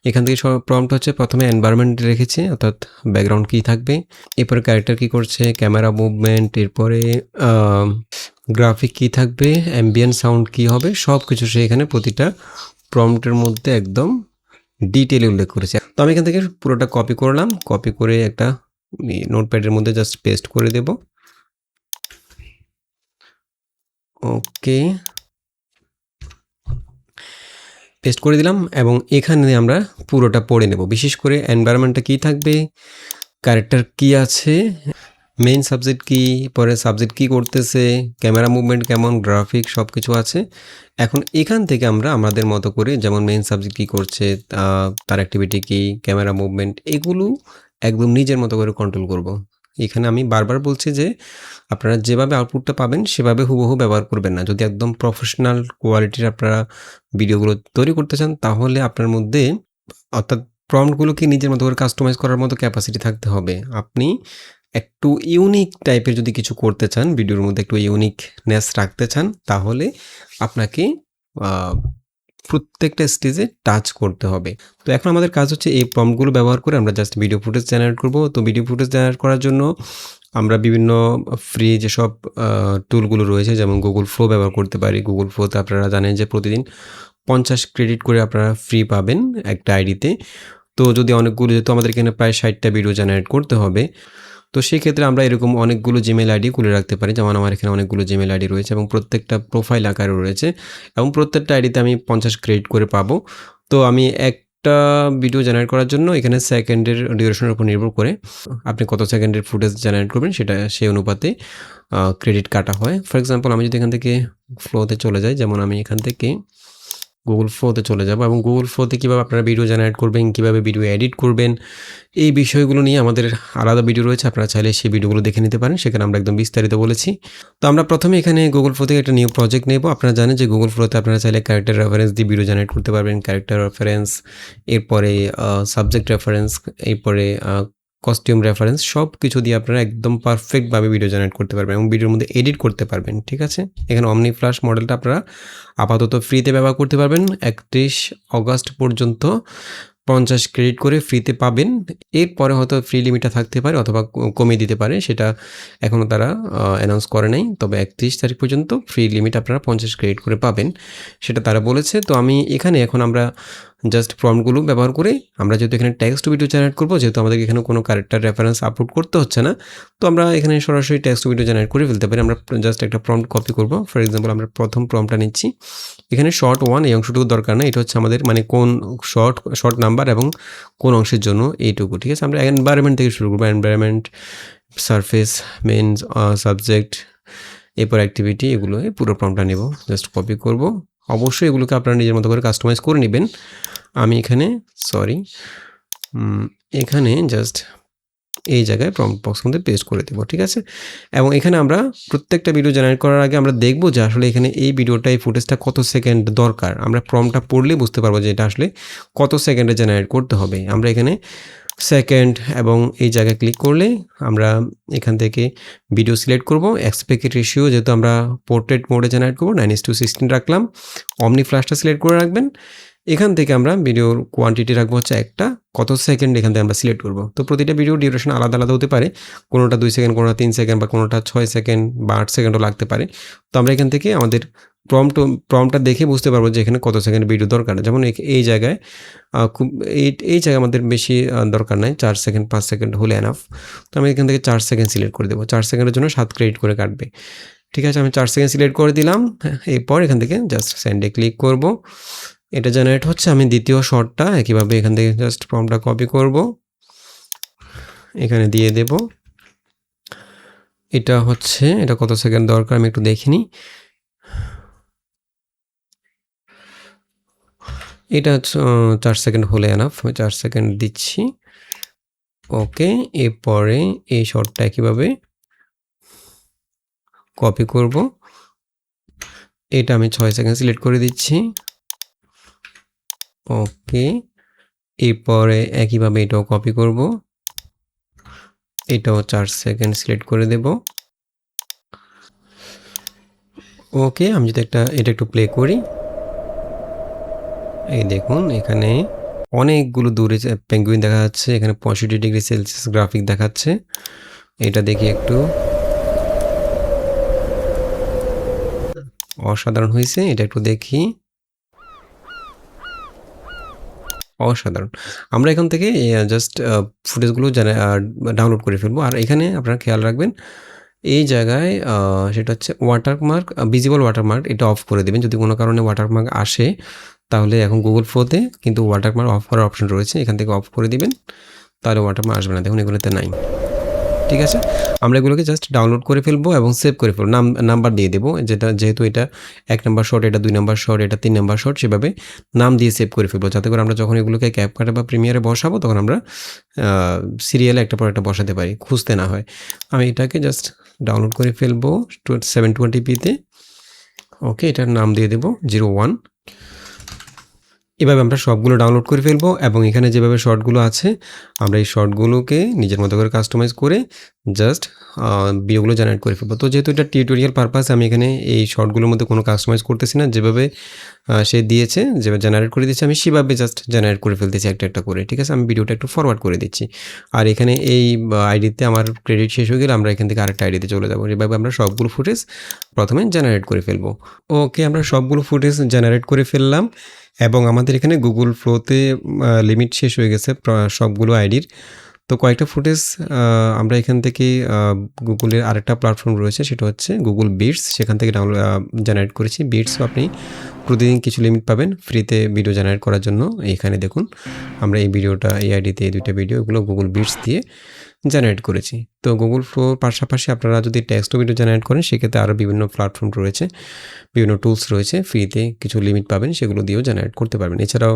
এখান থেকে সব প্রম্পট হচ্ছে প্রথমে এনভায়রনমেন্ট রেখেছি, অর্থাৎ ব্যাকগ্রাউন্ড কী থাকবে, এরপরে ক্যারেক্টার কী করছে, ক্যামেরা মুভমেন্ট, এরপরে গ্রাফিক কী থাকবে, অ্যাম্বিয়েন্ট সাউন্ড কী হবে, সব কিছু সে এখানে প্রতিটা প্রম্পটের মধ্যে একদম ডিটেলে উল্লেখ করেছে। তো আমি এখান থেকে পুরোটা কপি করলাম, কপি করে একটা নোটপ্যাডের মধ্যে জাস্ট পেস্ট করে দেব। ওকে, পেস্ট করে দিলাম এবং এখানে আমরা পুরোটা পড়ে নেব। বিশেষ করে এনভায়রনমেন্টটা কী থাকবে, ক্যারেক্টার কী আছে, মেইন সাবজেক্ট কী, পরে সাবজেক্ট কী করতেছে, ক্যামেরা মুভমেন্ট কেমন, গ্রাফিক সব কিছু আছে। এখন এখান থেকে আমরা আমাদের মতো করে, যেমন মেইন সাবজেক্ট কী করছে, তার অ্যাক্টিভিটি কী, ক্যামেরা মুভমেন্ট, এগুলো একদম নিজের মতো করে কন্ট্রোল করব। এখানে আমি বারবার বলছি যে আপনারা যেভাবে আউটপুটটা পাবেন সেভাবে হুবহু ব্যবহার করবেন না। যদি একদম প্রফেশনাল কোয়ালিটির আপনারা ভিডিওগুলো তৈরি করতে চান, তাহলে আপনার মধ্যে, অর্থাৎ প্রম্পটগুলোকে নিজের মতো করে কাস্টমাইজ করার মতো ক্যাপাসিটি থাকতে হবে। আপনি একটু ইউনিক টাইপের যদি কিছু করতে চান, ভিডিওর মধ্যে একটু ইউনিকনেস রাখতে চান, তাহলে আপনাকে প্রত্যেকটা স্টেজে টাচ করতে হবে। তো এখন আমাদের কাজ হচ্ছে এই প্রম্পটগুলো ব্যবহার করে আমরা জাস্ট ভিডিও ফুটেজ জেনারেট করব। তো ভিডিও ফুটেজ জেনারেট করার জন্য আমরা বিভিন্ন ফ্রি যেসব টুলগুলো রয়েছে, যেমন গুগল ফ্লো ব্যবহার করতে পারি। গুগল ফ্লোতে আপনারা জানেন যে প্রতিদিন 50 ক্রেডিট করে আপনারা ফ্রি পাবেন একটা আইডিতে। তো যদি অনেকগুলো, যেহেতু আমাদের এখানে প্রায় 60টা ভিডিও জেনারেট করতে হবে, তো সেক্ষেত্রে আমরা এরকম অনেকগুলো জিমেল আইডি খুলে রাখতে পারি। যেমন আমার এখানে অনেকগুলো জিমেল আইডি রয়েছে এবং প্রত্যেকটা প্রোফাইল আকারে রয়েছে এবং প্রত্যেকটা আইডিতে আমি 50 ক্রেডিট করে পাবো। তো আমি একটা ভিডিও জেনারেট করার জন্য এখানে সেকেন্ডের ডিউরেশনের উপর নির্ভর করে আপনি কত সেকেন্ডের ফুটেজ জেনারেট করবেন সেটা সেই অনুপাতে ক্রেডিট কাটা হয়। ফর এক্সাম্পল, আমি যদি এখান থেকে ফ্লোতে চলে যাই, যেমন আমি এখান থেকে গুগল ফ্লোতে চলে যাব এবং গুগল ফ্লোতে কীভাবে আপনারা ভিডিও জেনারেট করবেন, কীভাবে ভিডিও এডিট করবেন, এই বিষয়গুলো নিয়ে আমাদের আলাদা ভিডিও রয়েছে। আপনারা চাইলে সেই ভিডিওগুলো দেখে নিতে পারেন, সেখানে আমরা একদম বিস্তারিত বলেছি। তো আমরা প্রথমে এখানে গুগল ফ্লো থেকে একটা নিউ প্রজেক্ট নেব। আপনারা জানেন যে গুগল ফ্লোতে আপনারা চাইলে ক্যারেক্টার রেফারেন্স দিয়ে ভিডিও জেনারেট করতে পারবেন, ক্যারেক্টার রেফারেন্স, এরপরে সাবজেক্ট রেফারেন্স, এরপরে কস্টিউম রেফারেন্স, সব কিছু দিয়ে আপনারা একদম পারফেক্টভাবে ভিডিও জেনারেট করতে পারবেন এবং ভিডিওর মধ্যে এডিট করতে পারবেন। ঠিক আছে, এখানে অমনি ফ্ল্যাশ মডেলটা আপনারা আপাতত ফ্রিতে ব্যবহার করতে পারবেন। 31 অগস্ট পর্যন্ত 50 ক্রেডিট করে ফ্রিতে পাবেন। এরপরে হয়তো ফ্রি লিমিটটা থাকতে পারে অথবা কমিয়ে দিতে পারে, সেটা এখনও তারা অ্যানাউন্স করে নাই। তবে 31 তারিখ পর্যন্ত ফ্রি লিমিট আপনারা 50 ক্রেডিট করে পাবেন, সেটা তারা বলেছে। তো আমি এখানে এখন আমরা জাস্ট প্রম্পটগুলো ব্যবহার করে, আমরা যেহেতু এখানে টেক্সট ভিডিও জেনারেট করবো, যেহেতু আমাদের এখানে কোনো ক্যারেক্টার রেফারেন্স আপলোড করতে হচ্ছে না, তো আমরা এখানে সরাসরি টেক্সট ভিডিও জেনারেট করে ফেলতে পারি। আমরা জাস্ট একটা প্রম্পট কপি করব। ফর এক্সাম্পল, আমরা প্রথম প্রম্পটটা নিচ্ছি। এখানে শর্ট 1 এই অংশটুকু দরকার না, এটা হচ্ছে আমাদের মানে কোন শর্ট নাম্বার এবং কোন অংশের জন্য এইটুকু। ঠিক আছে, আমরা এনভায়রনমেন্ট থেকে শুরু করবো। এনভায়রনমেন্ট, সারফেস, মেইন সাবজেক্ট, এরপর অ্যাক্টিভিটি, এগুলো পুরো প্রম্পটটা নেব, জাস্ট কপি করব। অবশ্যই এগুলোকে আপনারা নিজের মতো করে কাস্টমাইজ করে নেবেন। আমি এখানে এখানে জাস্ট এই জায়গায় প্রম্পট বক্সের মধ্যে পেস্ট করে দেবো। ঠিক আছে, এবং এখানে আমরা প্রত্যেকটা ভিডিও জেনারেট করার আগে আমরা দেখব যে আসলে এখানে এই ভিডিওটা, এই ফুটেজটা কত সেকেন্ড দরকার। আমরা প্রম্পটটা পড়লে বুঝতে পারবো যে এটা আসলে কত সেকেন্ডে জেনারেট করতে হবে। আমরা এখানে সেকেন্ড এবং এই জায়গায় ক্লিক করলে আমরা এখান থেকে ভিডিও সিলেক্ট করব। অ্যাসপেক্ট রেশিও যেহেতু আমরা পোর্ট্রেট মোডে জেনারেট করবো, 9:16 রাখলাম। অমনি ফ্ল্যাশটা সিলেক্ট করে রাখবেন। এখান থেকে আমরা ভিডিওর কোয়ান্টিটি রাখবো হচ্ছে একটা, কত সেকেন্ড এখান থেকে আমরা সিলেক্ট করব। তো প্রতিটা ভিডিও ডিউরেশন আলাদা আলাদা হতে পারে, কোনোটা 2 সেকেন্ড, কোনোটা 3 সেকেন্ড, বা কোনোটা 6 সেকেন্ড বা 8 সেকেন্ডও লাগতে পারে। তো আমরা এখান থেকে আমাদের প্রম্পটটা দেখে বুঝতে পারবো যে এখানে কত সেকেন্ড ভিডিও দরকার। যেমন এই জায়গায় খুব এই জায়গায় আমাদের বেশি দরকার নাই, 4 সেকেন্ড 5 সেকেন্ড হলে এনাফ। তো আমি এখান থেকে 4 সেকেন্ড সিলেক্ট করে দেবো। 4 সেকেন্ডের জন্য 7 ক্রেডিট করে কাটবে। ঠিক আছে, আমি 4 সেকেন্ড সিলেক্ট করে দিলাম। এরপর এখান থেকে জাস্ট সেন্ডে ক্লিক করব। এটা জেনারেট হচ্ছে। আমি দ্বিতীয় শর্টটা একইভাবে এখান থেকে জাস্ট প্রম্পটটা কপি করব, এখানে দিয়ে দেব। এটা হচ্ছে, এটা কত সেকেন্ড দরকার আমি একটু দেখিনি। এটা 4 সেকেন্ড হলে এনাফ, আমি 4 সেকেন্ড দিচ্ছি। ওকে, এরপরে এই শর্টটা একইভাবে কপি করব। এটা আমি 6 সেকেন্ড সিলেক্ট করে দিচ্ছি। ওকে, এরপরে একইভাবে এটাও কপি করব, এটাও 4 সেকেন্ড সিলেক্ট করে দেব। ওকে, আমি যদি এটা একটু প্লে করি, এই দেখুন এখানে অনেকগুলো দূরে যে পেঙ্গুইন দেখা যাচ্ছে। এখানে 65 ডিগ্রি সেলসিয়াস গ্রাফিক দেখাচ্ছে। এটা দেখি একটু। অসাধারণ হইছে। এটা একটু দেখি। অসাধারণ। আমরা এখান থেকে জাস্ট ফুটেজগুলো ডাউনলোড করে ফেলবো। আর এখানে আপনারা খেয়াল রাখবেন, এই জায়গায় সেটা হচ্ছে ওয়াটারমার্ক, ভিজিবল ওয়াটারমার্ক এটা অফ করে দিবেন। যদি কোনো কারণে ওয়াটারমার্ক আসে, তাহলে এখন গুগল ফ্লোতে কিন্তু ওয়াটারমার্ক অফ করার অপশন রয়েছে। এখান থেকে অফ করে দিবেন, তাহলে ওয়াটারমার্ক আসবে না। দেখুন এগুলোতে নাই। ঠিক আছে? আমরা এগুলোকে জাস্ট ডাউনলোড করে ফেলবো এবং সেভ করে ফেলবো। নাম্বার দিয়ে দেবো, যেহেতু এটা ১ নাম্বার শট, এটা ২ নাম্বার শট, এটা ৩ নাম্বার শট, সেভাবে নাম দিয়ে সেভ করে ফেলবো। যাতে করে আমরা যখন এগুলোকে ক্যাপকাটে বা প্রিমিয়ারে বসাবো, তখন আমরা সিরিয়ালে একটা পর একটা বসাতে পারি, খুঁজতে না হয়। আমি এটাকে জাস্ট ডাউনলোড করে ফেলবো 720p-তে। ওকে, এটার নাম দিয়ে দেবো 01। এভাবে আমরা সবগুলো ডাউনলোড করে ফেলবো এবং এখানে যেভাবে শর্টগুলো আছে, আমরা এই শর্টগুলোকে নিজের মতো করে কাস্টমাইজ করে জাস্ট ভিডিওগুলো জেনারেট করে ফেলবো। তো যেহেতু এটা টিউটোরিয়াল পারপাস, আমি এখানে এই শর্টগুলোর মধ্যে কোনো কাস্টমাইজ করতেছি না। যেভাবে সে দিয়েছে, যেভাবে জেনারেট করে দিয়েছে, আমি সেভাবে জাস্ট জেনারেট করে ফেলতেছি একটা একটা করে। ঠিক আছে? আমি ভিডিওটা একটু ফরওয়ার্ড করে দিচ্ছি। আর এখানে এই আইডিতে আমার ক্রেডিট শেষ হয়ে গেলে আমরা এখান থেকে আরেকটা আইডিতে চলে যাবো। এভাবে আমরা সবগুলো ফুটেজ প্রথমে জেনারেট করে ফেলবো। ওকে, আমরা সবগুলো ফুটেজ জেনারেট করে ফেললাম এবং আমাদের এখানে গুগল ফ্লোতে লিমিট শেষ হয়ে গেছে সবগুলো আইডির। তো কয়েকটা ফুটেজ আমরা এখান থেকে গুগলের আরেকটা প্ল্যাটফর্ম রয়েছে, সেটা হচ্ছে গুগল বিটস, সেখান থেকে জেনারেট করেছি। বিটসও আপনি প্রতিদিন কিছু লিমিট পাবেন ফ্রিতে ভিডিও জেনারেট করার জন্য। এইখানে দেখুন, আমরা এই ভিডিওটা, এই আইডিতে এই 2টা ভিডিও, এগুলো গুগল বিটস দিয়ে জেনারেট করেছি। তো গুগল ফ্লোর পাশাপাশি আপনারা যদি টেক্সট ভিডিও জেনারেট করেন, সেক্ষেত্রে আরও বিভিন্ন প্ল্যাটফর্ম রয়েছে, বিভিন্ন টুলস রয়েছে, ফ্রিতে কিছু লিমিট পাবেন, সেগুলো দিয়েও জেনারেট করতে পারবেন। এছাড়াও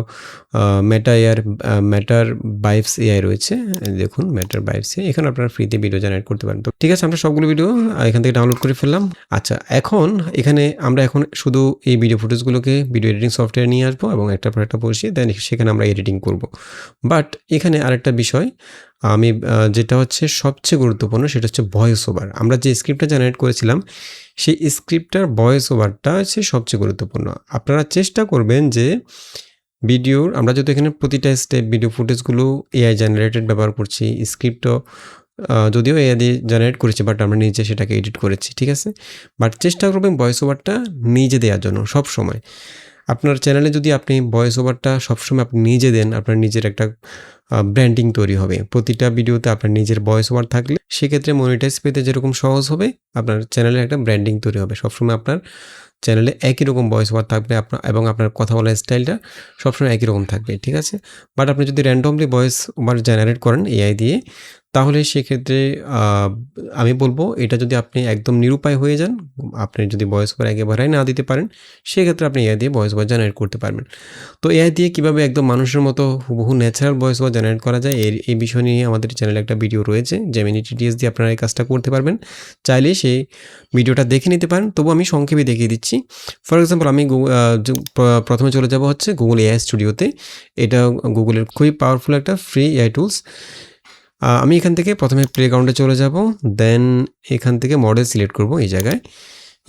ম্যাটার বাইভস এআই রয়েছে। দেখুন, ম্যাটার বাইভস এআই, এখানে আপনারা ফ্রিতে ভিডিও জেনারেট করতে পারেন। তো ঠিক আছে, আমরা সবগুলো ভিডিও এখান থেকে ডাউনলোড করে ফেললাম। আচ্ছা, এখন আমরা শুধু এই ভিডিও ফুটেজগুলোকে ভিডিও এডিটিং সফটওয়্যারে নিয়ে আসবো এবং একটার পর একটা বসিয়ে দেন সেখানে আমরা এডিটিং করব। বাট এখানে আরেকটা বিষয় আমি যেটা হচ্ছে সবচেয়ে গুরুত্বপূর্ণ, সেটা হচ্ছে ভয়েস ওভার। আমরা যে স্ক্রিপ্টটা জেনারেট করেছিলাম, সেই স্ক্রিপ্টটার ভয়েস ওভারটা হচ্ছে সবচেয়ে গুরুত্বপূর্ণ। আপনারা চেষ্টা করবেন যে আমরা যেহেতু এখানে প্রতিটা স্টেপ ভিডিও ফুটেজগুলো এআই জেনারেটেড ব্যবহার করছি, স্ক্রিপ্টও যদিও এআই দিয়ে জেনারেট করেছি, বাট আমরা নিজে সেটাকে এডিট করেছি। ঠিক আছে? বাট চেষ্টা করবেন ভয়েস ওভারটা নিজে দেওয়ার জন্য সব সময়। আপনার চ্যানেলে যদি আপনি ভয়েস ওভারটা সবসময় আপনি নিজে দেন, আপনার নিজের একটা ব্র্যান্ডিং তৈরি হবে। প্রতিটা ভিডিওতে আপনার নিজের ভয়েস ওভার থাকলে সেক্ষেত্রে মনিটাইজ পেতে যেরকম সহজ হবে, আপনার চ্যানেলে একটা ব্র্যান্ডিং তৈরি হবে। সবসময় আপনার চ্যানেলে একই রকম ভয়েস ওভার থাকবে এবং আপনার কথা বলার স্টাইলটা সবসময় একই রকম থাকবে। ঠিক আছে? বাট আপনি যদি র্যান্ডমলি ভয়েস ওভার জেনারেট করেন এআই দিয়ে, তাহলে সেক্ষেত্রে আমি বলবো, এটা যদি আপনি একদম নিরুপায় হয়ে যান, আপনি যদি ভয়েস ওভার একেবারেই না দিতে পারেন, সেক্ষেত্রে আপনি এআই দিয়ে ভয়েস ওভার জেনারেট করতে পারবেন। তো এআই দিয়ে কীভাবে একদম মানুষের মতো হুবহু ন্যাচারাল ভয়েস ওভার জেনারেট করা যায়, এই বিষয় নিয়ে আমাদের চ্যানেলে একটা ভিডিও রয়েছে। জেমিনি টিটিএস দিয়ে আপনারা এই কাজটা করতে পারবেন। চাইলে সেই ভিডিওটা দেখে নিতে পারেন, তবু আমি সংক্ষেপে দেখিয়ে দিচ্ছি। ফর এক্সাম্পল, আমি প্রথমে চলে যাব হচ্ছে গুগল এআই স্টুডিওতে। এটা গুগলের খুবই পাওয়ারফুল একটা ফ্রি এআই টুলস। আমি এখান থেকে প্রথমে প্লেগ্রাউন্ডে চলে যাব, দেন এখান থেকে মডেল সিলেক্ট করব। এই জায়গায়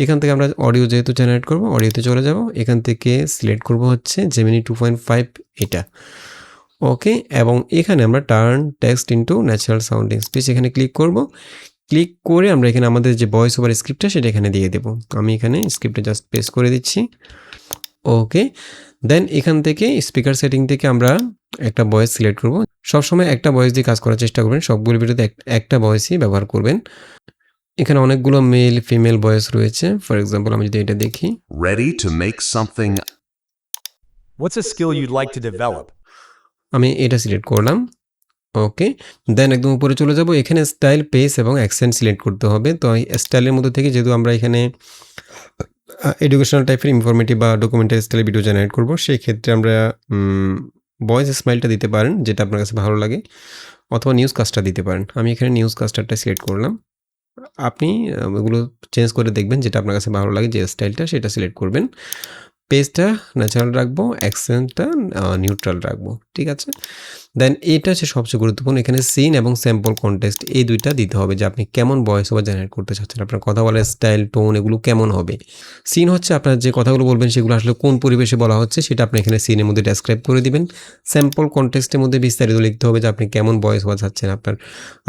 এখান থেকে আমরা অডিও যেহেতু জেনারেট করব, অডিওতে চলে যাব। এখান থেকে সিলেক্ট করব হচ্ছে জেমিনি 2.5 এটা। ওকে, এবং এখানে আমরা turn text into natural sounding speech এখানে ক্লিক করব। ক্লিক করে আমরা এখানে আমাদের যে ভয়েস ওভার স্ক্রিপ্টটা, সেটা এখানে দিয়ে দেব। আমি এখানে স্ক্রিপ্টে জাস্ট পেস্ট করে দিচ্ছি। ওকে, দেন এখান থেকে স্পিকার সেটিং থেকে আমরা একটা ভয়েস সিলেক্ট করব। সবসময় একটা ভয়েস দিয়ে কাজ করার চেষ্টা করবেন, সবগুলো ভিডিওতে একটা ভয়েসই ব্যবহার করবেন। এখানে অনেকগুলো মেল ফিমেল ভয়েস রয়েছে। ফর এক্সাম্পল, আমি যদি এটা দেখি, Ready to make something. What's a skill you'd like to develop? আমি এটা সিলেক্ট করলাম। ওকে, দেন একদম উপরে চলে যাব। এখানে স্টাইল, পেস এবং অ্যাকসেন্ট সিলেক্ট করতে হবে। তো স্টাইলের মধ্যে থেকে, যেহেতু আমরা এখানে এডুকেশনাল টাইপের, ইনফরমেটিভ বা ডকুমেন্টারি স্টাইলে ভিডিও জেনারেট করব, সেই ক্ষেত্রে আমরা ভয়েস স্মাইলটা দিতে পারেন, যেটা আপনার কাছে ভালো লাগে, অথবা নিউজ কাস্টার দিতে পারেন। আমি এখানে নিউজ কাস্টারটা সিলেক্ট করলাম। আপনি এগুলো চেঞ্জ করে দেখবেন, যেটা আপনার কাছে ভালো লাগে, যে স্টাইলটা, সেটা সিলেক্ট করবেন। পেজটা ন্যাচারাল রাখবো, অ্যাকসেন্টটা নিউট্রাল রাখবো, ঠিক আছে? দেন এটা হচ্ছে সবচেয়ে গুরুত্বপূর্ণ, এখানে সিন এবং স্যাম্পল কনটেক্সট এই ২ টা দিতে হবে যে আপনি কেমন ভয়েস ওভার জেনারেট করতে চাচ্ছেন, আপনার কথা বলার স্টাইল, টোন এগুলো কেমন হবে। সিন হচ্ছে আপনার যে কথাগুলো বলবেন সেগুলো আসলে কোন পরিবেশে বলা হচ্ছে সেটা আপনি এখানে সিনের মধ্যে ডেসক্রাইব করে দিবেন। স্যাম্পল কনটেক্সটের মধ্যে বিস্তারিত লিখতে হবে যে আপনি কেমন ভয়েস ওভার চাচ্ছেন, আপনার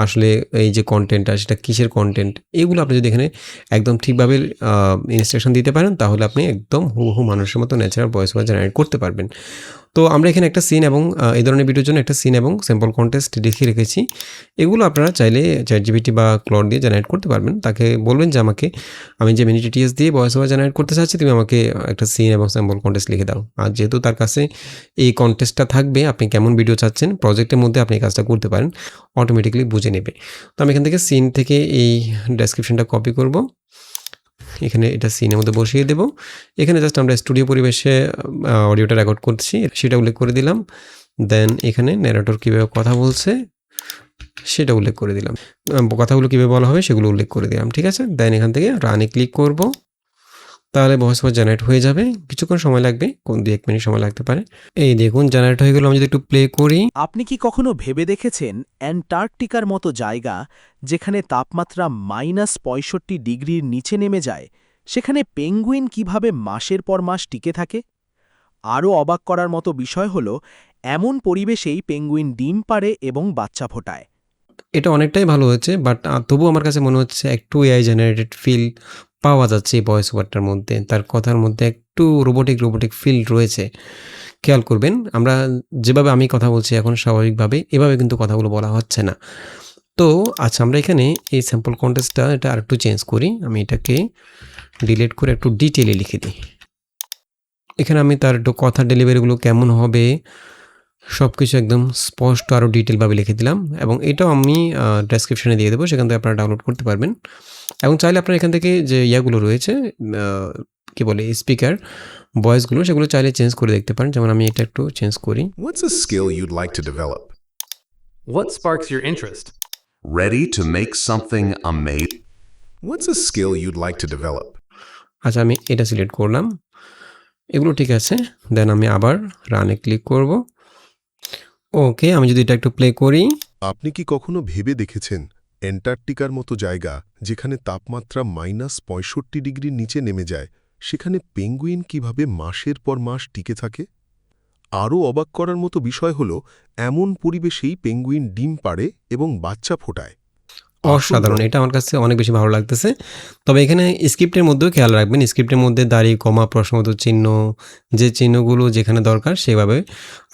আসলে এই যে কনটেন্টটা সেটা কিসের কনটেন্ট, এগুলো আপনি যদি এখানে একদম ঠিকভাবে ইনস্ট্রাকশন দিতে পারেন তাহলে আপনি একদম হুবহু মানুষের মতো ন্যাচারাল ভয়েস ওভার জেনারেট করতে পারবেন। তো আমরা এখানে একটা সিন এবং এই ধরনের ভিডিওর জন্য একটা সিন এবং স্যাম্পল কনটেক্সট লিখে রেখেছি। এগুলো আপনারা চাইলে ChatGPT বা Claude দিয়ে জেনারেট করতে পারবেন। তাকে বলবেন যে আমি যে মিনি টিটিএস দিয়ে ভয়েস ওভার জেনারেট করতে চাচ্ছি, তুমি আমাকে একটা সিন এবং স্যাম্পল কনটেক্সট লিখে দাও। আর যেহেতু তার কাছে এই কনটেক্সটটা থাকবে, আপনি কেমন ভিডিও চাচ্ছেন প্রজেক্টের মধ্যে আপনি এই কাজটা করতে পারেন, অটোমেটিক্যালি বুঝে নেবে। তো আমি এখান থেকে সিন থেকে এই ডেসক্রিপশনটা কপি করব, এখানে এটা সিনের মধ্যে বসিয়ে দেব। এখানে জাস্ট আমরা স্টুডিও পরিবেশে অডিওটা রেকর্ড করছি সেটা উল্লেখ করে দিলাম। দেন এখানে ন্যারেটর কীভাবে কথা বলছে সেটা উল্লেখ করে দিলাম। কথাগুলো কীভাবে বলা হবে সেগুলো উল্লেখ করে দিলাম, ঠিক আছে? দেন এখান থেকে রানে ক্লিক করব, তাহলে ভয়েস ওভার জেনারেট হয়ে যাবে। কিছুক্ষণ সময় লাগবে, ২-১ মিনিট সময় লাগতে পারে। এই দেখুন জেনারেট হয়ে গেল। আমি যদি একটু প্লে করি, আপনি কি কখনো ভেবে দেখেছেন অ্যান্টার্কটিকার মতো জায়গা যেখানে তাপমাত্রা -৬৫ ডিগ্রির নিচে নেমে যায়, সেখানে পেঙ্গুইন কিভাবে মাসের পর মাস টিকে থাকে? আরও অবাক করার মতো বিষয় হল, এমন পরিবেশেই পেঙ্গুইন ডিম পাড়ে এবং বাচ্চা ফোটায়। এটা অনেকটাই ভালো হয়েছে, বাট তবুও আমার কাছে মনে হচ্ছে একটু এআই জেনারেটেড ফিল পাওয়া যাচ্ছে এই ভয়েস ওভারটার মধ্যে। তার কথার মধ্যে একটু রোবটিক ফিল রয়েছে। খেয়াল করবেন, আমরা যেভাবে আমি কথা বলছি এখন স্বাভাবিকভাবে, এভাবে কিন্তু কথাগুলো বলা হচ্ছে না। তো আচ্ছা, আমরা এখানে এই স্যাম্পল কনটেক্সটটা এটা আরেকটু চেঞ্জ করি। আমি এটাকে ডিলিট করে একটু ডিটেইলে লিখে দিই। এখানে আমি তার একটু কথার ডেলিভারিগুলো কেমন হবে সবকিছু একদম স্পষ্ট আরও ডিটেলভাবে লিখে দিলাম, এবং এটাও আমি ডেসক্রিপশনে দিয়ে দেবো, সেখান থেকে আপনারা ডাউনলোড করতে পারবেন। এবং চাইলে আপনারা এখান থেকে যে ইয়াগুলো রয়েছে কি বলে স্পিকার ভয়েসগুলো, সেগুলো চাইলে চেঞ্জ করে দেখতে পারেন। যেমন আমি এটা একটু চেঞ্জ করি। What's a skill you'd like to develop? What sparks your interest? Ready to make something amazing? What's a skill you'd like to develop? আচ্ছা, আমি এটা সিলেক্ট করলাম, এগুলো ঠিক আছে। দেন আমি আবার রানে ক্লিক করব। ওকে, আমি যদি এটা একটু প্লে করি, আপনি কি কখনো ভেবে দেখেছেন অ্যান্টার্কটিকার মতো জায়গা যেখানে তাপমাত্রা -৬৫ ডিগ্রির নিচে নেমে যায়, সেখানে পেঙ্গুইন কিভাবে মাসের পর মাস টিকে থাকে? আরও অবাক করার মতো বিষয় হল, এমন পরিবেশেই পেঙ্গুইন ডিম পাড়ে এবং বাচ্চা ফোটায়। অসাধারণ, এটা আমার কাছে অনেক বেশি ভালো লাগতেছে। তবে এখানে স্ক্রিপ্টের মধ্যেও খেয়াল রাখবেন, স্ক্রিপ্টের মধ্যে দাড়ি, কমা, প্রশ্নবোধক চিহ্ন, যে চিহ্নগুলো যেখানে দরকার সেভাবে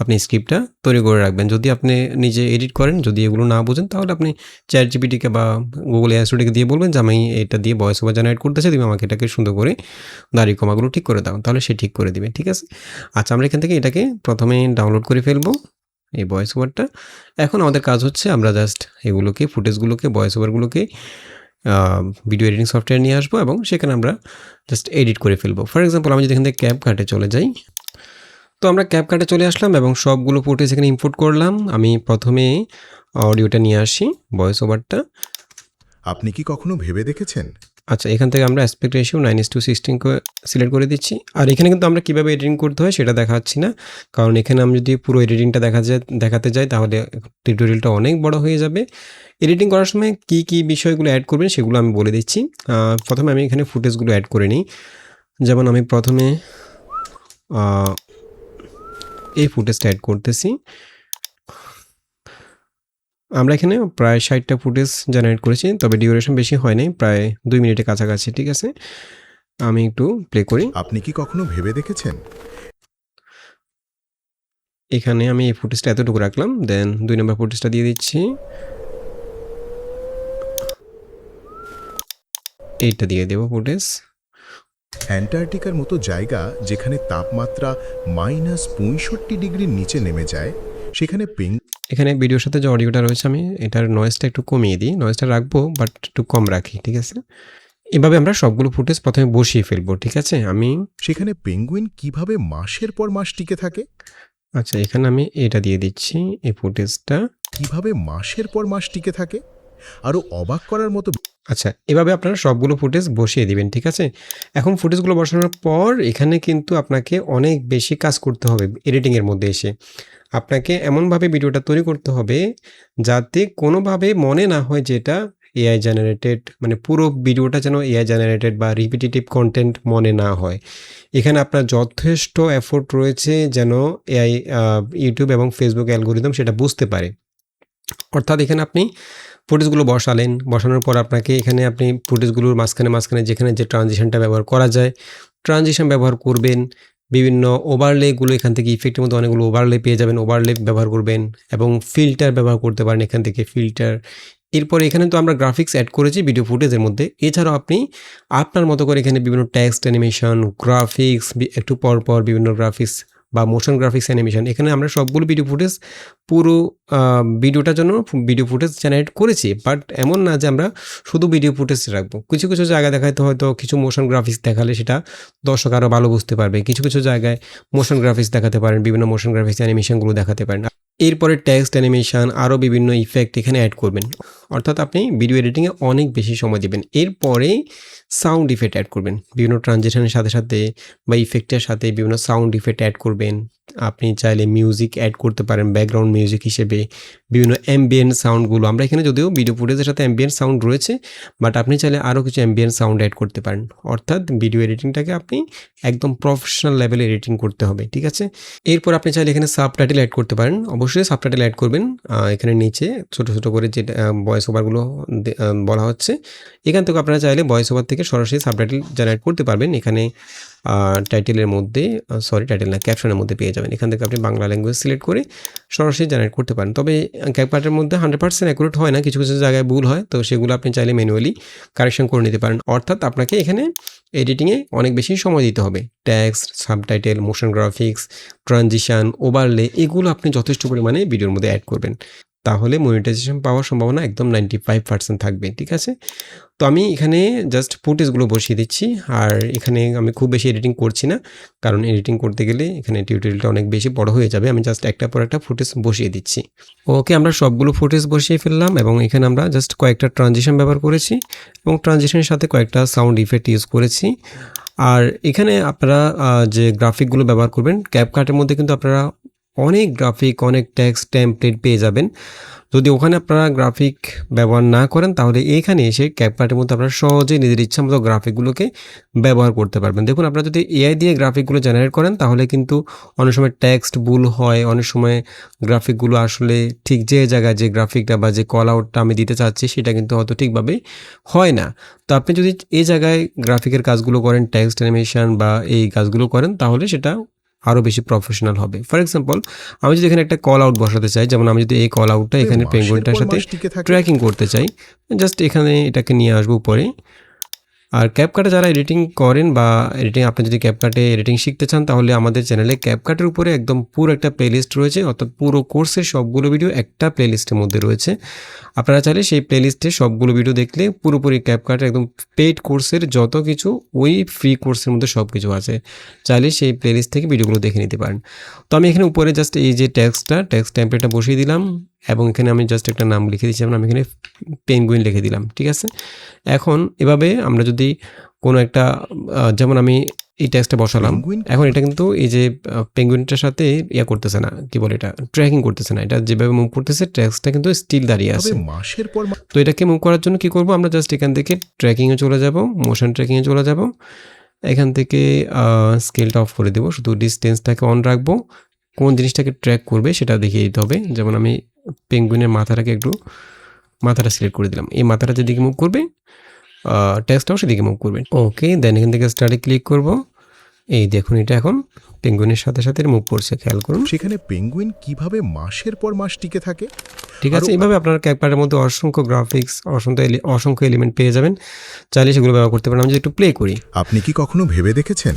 আপনি স্ক্রিপ্টটা তৈরি করে রাখবেন। যদি আপনি নিজে এডিট করেন, যদি এগুলো না বোঝেন, তাহলে আপনি ChatGPT-কে বা Google AI Studio-কে দিয়ে বলবেন যে আমি এটা দিয়ে ভয়েস ওভার জেনারেট করতে চাই, তুমি আমাকে এটাকে সুন্দর করে দাড়ি কমাগুলো ঠিক করে দাও, তাহলে সে ঠিক করে দিবে, ঠিক আছে? আচ্ছা, আমরা এখান থেকে এটাকে প্রথমে ডাউনলোড করে ফেলবো, এই ভয়েস ওভারটা। এখন আমাদের কাজ হচ্ছে আমরা জাস্ট এগুলোকে, ফুটেজগুলোকে, ভয়েস ওভারগুলোকে ভিডিও এডিটিং সফটওয়্যার নিয়ে আসবো এবং সেখানে আমরা জাস্ট এডিট করে ফেলবো। ফর এক্সাম্পল, আমি যদি এখান থেকে CapCut-এ চলে যাই, তো আমরা CapCut-এ চলে আসলাম এবং সবগুলো ফুটেজ এখানে ইম্পোর্ট করলাম। আমি প্রথমে অডিওটা নিয়ে আসি, ভয়েস ওভারটা। আপনি কি কখনো ভেবে দেখেছেন আচ্ছা, এখান থেকে আমরা অ্যাসপেক্ট রেশিও 9:16 সিলেক্ট করে দিচ্ছি। আর এখানে কিন্তু আমরা কীভাবে এডিটিং করতে হয় সেটা দেখাচ্ছি না, কারণ এখানে আমি যদি পুরো এডিটিংটা দেখাতে যাই তাহলে টিউটোরিয়ালটা অনেক বড় হয়ে যাবে। এডিটিং করার সময় কী কী বিষয়গুলো অ্যাড করবেন সেগুলো আমি বলে দিচ্ছি। প্রথমে আমি এখানে ফুটেজগুলো অ্যাড করে নিই। যেমন আমি প্রথমে এই ফুটেজটা অ্যাড করতেছি। আমরা এখানে প্রায় 60টা ফুটেজ জেনারেট করেছি, তবে ডিউরেশন বেশি হয় নাই, প্রায় 2 মিনিটের কাছাকাছি, ঠিক আছে? আমি একটু প্লে করি। আপনি কি কখনো ভেবে দেখেছেন এখানে আমি এই ফুটেজটা এতটুকু রাখলাম, দেন 2 নম্বর ফুটেজটা দিয়ে দিচ্ছি, এইটা দিয়ে দেবো ফুটেজ। অ্যান্টার্কটিকার মতো জায়গা যেখানে তাপমাত্রা -৬৫ ডিগ্রির নিচে নেমে যায়, সেখানে এখানে ভিডিওর সাথে যে অডিওটা রয়েছে আমি এটার নয়েজটা একটু কমিয়ে দিই, নয়েজটা রাখবো বাট একটু কম রাখি, ঠিক আছে? এভাবে আমরা সবগুলো ফুটেজ প্রথমে বসিয়ে ফেলবো, ঠিক আছে? সেখানে পেঙ্গুইন কিভাবে মাসের পর মাস টিকে থাকে? আচ্ছা, এখানে আমি এটা দিয়ে দিচ্ছি, এই ফুটেজটা। কিভাবে মাসের পর মাস টিকে থাকে? আরও অবাক করার মতো আচ্ছা, এভাবে আপনারা সবগুলো ফুটেজ বসিয়ে দিবেন, ঠিক আছে? এখন ফুটেজগুলো বসানোর পর এখানে কিন্তু আপনাকে অনেক বেশি কাজ করতে হবে এডিটিংয়ের মধ্যে এসে। আপনাকে এমনভাবে ভিডিওটা তৈরি করতে হবে যাতে কোনোভাবে মনে না হয় যে এটা এআই জেনারেটেড, মানে পুরো ভিডিওটা যেন এআই জেনারেটেড বা রিপিটিটিভ কনটেন্ট মনে না হয়। এখানে আপনার যথেষ্ট এফোর্ট রয়েছে যেন এআই ইউটিউব এবং ফেসবুক অ্যালগরিদম সেটা বুঝতে পারে। অর্থাৎ এখানে আপনি ফুটেজগুলো বসালেন, বসানোর পর আপনাকে এখানে আপনি ফুটেজগুলোর মাঝখানে যেখানে যে ট্রানজিশনটা ব্যবহার করা যায়, ট্রানজিশন ব্যবহার করবেন। বিভিন্ন ওভারলেগুলো এখান থেকে ইফেক্টের মধ্যে অনেকগুলো ওভারলে পেয়ে যাবেন, ওভারলে ব্যবহার করবেন এবং ফিল্টার ব্যবহার করতে পারেন এখান থেকে ফিল্টার। এরপরে এখানে তো আমরা গ্রাফিক্স অ্যাড করেছি ভিডিও ফুটেজের মধ্যে। এছাড়াও আপনি আপনার মতো করে এখানে বিভিন্ন টেক্সট অ্যানিমেশন, গ্রাফিক্স, একটু পর বিভিন্ন গ্রাফিক্স বা মোশন গ্রাফিক্স অ্যানিমেশন, এখানে আমরা সবগুলো ভিডিও ফুটেজ পুরো ভিডিওটার জন্য ভিডিও ফুটেজ জেনারেট করেছি। বাট এমন না যে আমরা শুধু ভিডিও ফুটেজ রাখবো। কিছু জায়গায় দেখাতে হয়তো কিছু মোশন গ্রাফিক্স দেখালে সেটা দর্শক আরও ভালো বুঝতে পারবে। কিছু জায়গায় মোশন গ্রাফিক্স দেখাতে পারেন, বিভিন্ন মোশন গ্রাফিক্স অ্যানিমেশনগুলো দেখাতে পারেন। এরপরে টেক্সট অ্যানিমেশন, আরও বিভিন্ন ইফেক্ট এখানে অ্যাড করবেন। অর্থাৎ আপনি ভিডিও এডিটিংয়ে অনেক বেশি সময় দেবেন। এরপরে সাউন্ড ইফেক্ট অ্যাড করবেন, বিভিন্ন ট্রানজিশনের সাথে বা ইফেক্টের সাথে বিভিন্ন সাউন্ড ইফেক্ট অ্যাড করবেন। আপনি চাইলে মিউজিক অ্যাড করতে পারেন ব্যাকগ্রাউন্ড মিউজিক হিসেবে, বিভিন্ন অ্যাম্বিয়েন্ট সাউন্ডগুলো। আমরা এখানে যদিও ভিডিও ফুটেজের সাথে অ্যাম্বিয়েন্ট সাউন্ড রয়েছে, বাট আপনি চাইলে আরও কিছু অ্যাম্বিয়েন্ট সাউন্ড অ্যাড করতে পারেন। অর্থাৎ ভিডিও এডিটিংটাকে আপনি একদম প্রফেশনাল লেভেলে এডিটিং করতে হবে, ঠিক আছে? এরপর আপনি চাইলে এখানে সাবটাইটেল অ্যাড করতে পারেন। অবশ্যই সাবটাইটেল অ্যাড করবেন। এখানে নিচে ছোট করে যে ভয়েস ওভারগুলো বলা হচ্ছে, এখান থেকে আপনারা চাইলে ভয়েস ওভার থেকে সরাসরি সাবটাইটেল জেনারেট করতে পারবেন। এখানে টাইটেলের মধ্যে টাইটেল না, ক্যাপশনের মধ্যে পেয়ে যাবেন। এখান থেকে আপনি বাংলা ল্যাঙ্গুয়েজ সিলেক্ট করে সরাসরি জেনারেট করতে পারেন। তবে ক্যাপকাটের মধ্যে 100% অ্যাকুরেট হয় না, কিছু জায়গায় ভুল হয়, তো সেগুলো আপনি চাইলে ম্যানুয়ালি কারেকশন করে নিতে পারেন। অর্থাৎ আপনাকে এখানে এডিটিংয়ে অনেক বেশি সময় দিতে হবে। Text, subtitle, motion graphics, transition, overlay, এগুলো আপনি যথেষ্ট পরিমাণে ভিডিওর মধ্যে অ্যাড করবেন। তাহলে মনিটাইজেশন পাওয়ার সম্ভাবনা একদম 95% থাকবে, ঠিক আছে? তো আমি এখানে জাস্ট ফুটেজগুলো বসিয়ে দিচ্ছি। আর এখানে আমি খুব বেশি এডিটিং করছি না, কারণ এডিটিং করতে গেলে এখানে টিউটোরিয়ালটা অনেক বেশি বড় হয়ে যাবে। আমি জাস্ট একটার পর একটা ফুটেজ বসিয়ে দিচ্ছি। ওকে, আমরা সবগুলো ফুটেজ বসিয়ে ফেললাম এবং এখানে আমরা জাস্ট কয়েকটা ট্রানজিশন ব্যবহার করেছি এবং ট্রানজিশনের সাথে কয়েকটা সাউন্ড ইফেক্ট ইউজ করেছি। আর এখানে আপনারা যে গ্রাফিকগুলো ব্যবহার করবেন, ক্যাপকাটের মধ্যে কিন্তু আপনারা অনেক গ্রাফিক, অনেক টেক্সট টেমপ্লেট পেয়ে যাবেন। যদি ওখানে আপনারা গ্রাফিক ব্যবহার না করেন, তাহলে এখানে এসে ক্যাপকাটের মধ্যে আপনারা সহজেই নিজের ইচ্ছা মতো গ্রাফিকগুলোকে ব্যবহার করতে পারবেন। দেখুন, আপনারা যদি এআই দিয়ে গ্রাফিকগুলো জেনারেট করেন, তাহলে কিন্তু অনেক সময় টেক্সট ভুল হয়, অনেক সময় গ্রাফিকগুলো আসলে ঠিক যে জায়গায় যে গ্রাফিকটা বা যে কল আউটটা আমি দিতে চাচ্ছি সেটা কিন্তু হয়তো ঠিকভাবে হয় না। তো আপনি যদি এই জায়গায় গ্রাফিকের কাজগুলো করেন, টেক্সট অ্যানিমেশন বা এই কাজগুলো করেন, তাহলে সেটা আরও বেশি প্রফেশনাল হবে। ফর এক্সাম্পল, আমি যদি এখানে একটা কল আউট বসাতে চাই, যেমন আমি যদি এই কল আউটটা এখানে পেঙ্গুইনটার সাথে ট্র্যাকিং করতে চাই, জাস্ট এখানে এটাকে নিয়ে আসবো উপরে। আর ক্যাপকাটে যারা এডিটিং করেন বা আপনি যদি ক্যাপকাটে এডিটিং শিখতে চান, তাহলে আমাদের চ্যানেলে ক্যাপকাটের উপরে একদম পুরো একটা প্লেলিস্ট রয়েছে। অর্থাৎ পুরো কোর্সের সবগুলো ভিডিও একটা প্লেলিস্টের মধ্যে রয়েছে। আপনারা চাইলে সেই প্লেলিস্টে সবগুলো ভিডিও দেখলে পুরোপুরি ক্যাপকাটের একদম পেইড কোর্সের যত কিছু ওই ফ্রি কোর্সের মধ্যে সব কিছু আছে। চাইলে সেই প্লেলিস্ট থেকে ভিডিওগুলো দেখে নিতে পারেন। তো আমি এখানে উপরে জাস্ট এই যে টেক্সট টেমপ্লেটটা বসিয়ে দিলাম এবং এখানে আমি জাস্ট একটা নাম লিখে দিচ্ছি। আমি এখানে পেঙ্গুইন লিখে দিলাম, ঠিক আছে? এখন এভাবে আমরা যদি কোনো একটা যেমন আমি এই টেক্সটটা বসালাম, এখন এটা কিন্তু এই যে পেঙ্গুইনটার সাথে করতেছে না, কি বলে, এটা ট্র্যাকিং করতেছে না। এটা যেভাবে মুভ করতেছে টেক্সটটা কিন্তু স্টিল দাঁড়িয়ে আছে। তো এটাকে মুভ করার জন্য কি করব, আমরা জাস্ট এখান থেকে ট্র্যাকিংয়ে চলে যাব, মোশন ট্র্যাকিংয়ে চলে যাব। এখান থেকে স্কেলটা অফ করে দেবো, শুধু ডিস্টেন্সটাকে অন রাখবো। কোন জিনিসটাকে ট্র্যাক করবে সেটা দেখিয়ে দিতে হবে। যেমন আমি পেঙ্গুইনের মাথাটা সিলেক্ট করে দিলাম। এই মাথাটা যেদিকে মুভ করবে, টেক্সটটাও সেদিকে মুভ করবে। ওকে, দেন এখান থেকে স্টার্টে ক্লিক করব। এই দেখুন, এটা এখন পেঙ্গুইনের সাথে মুভ করছে, খেয়াল করুন। সেখানে পেঙ্গুইন কিভাবে মাসের পর মাস টিকে থাকে, ঠিক আছে? এইভাবে আপনার ক্যাপকাটের মধ্যে অসংখ্য গ্রাফিক্স, অসংখ্য এলিমেন্ট পেয়ে যাবেন। চাইলে সেগুলো ব্যবহার করতে পারেন। আমি যদি একটু প্লে করি, আপনি কি কখনো ভেবে দেখেছেন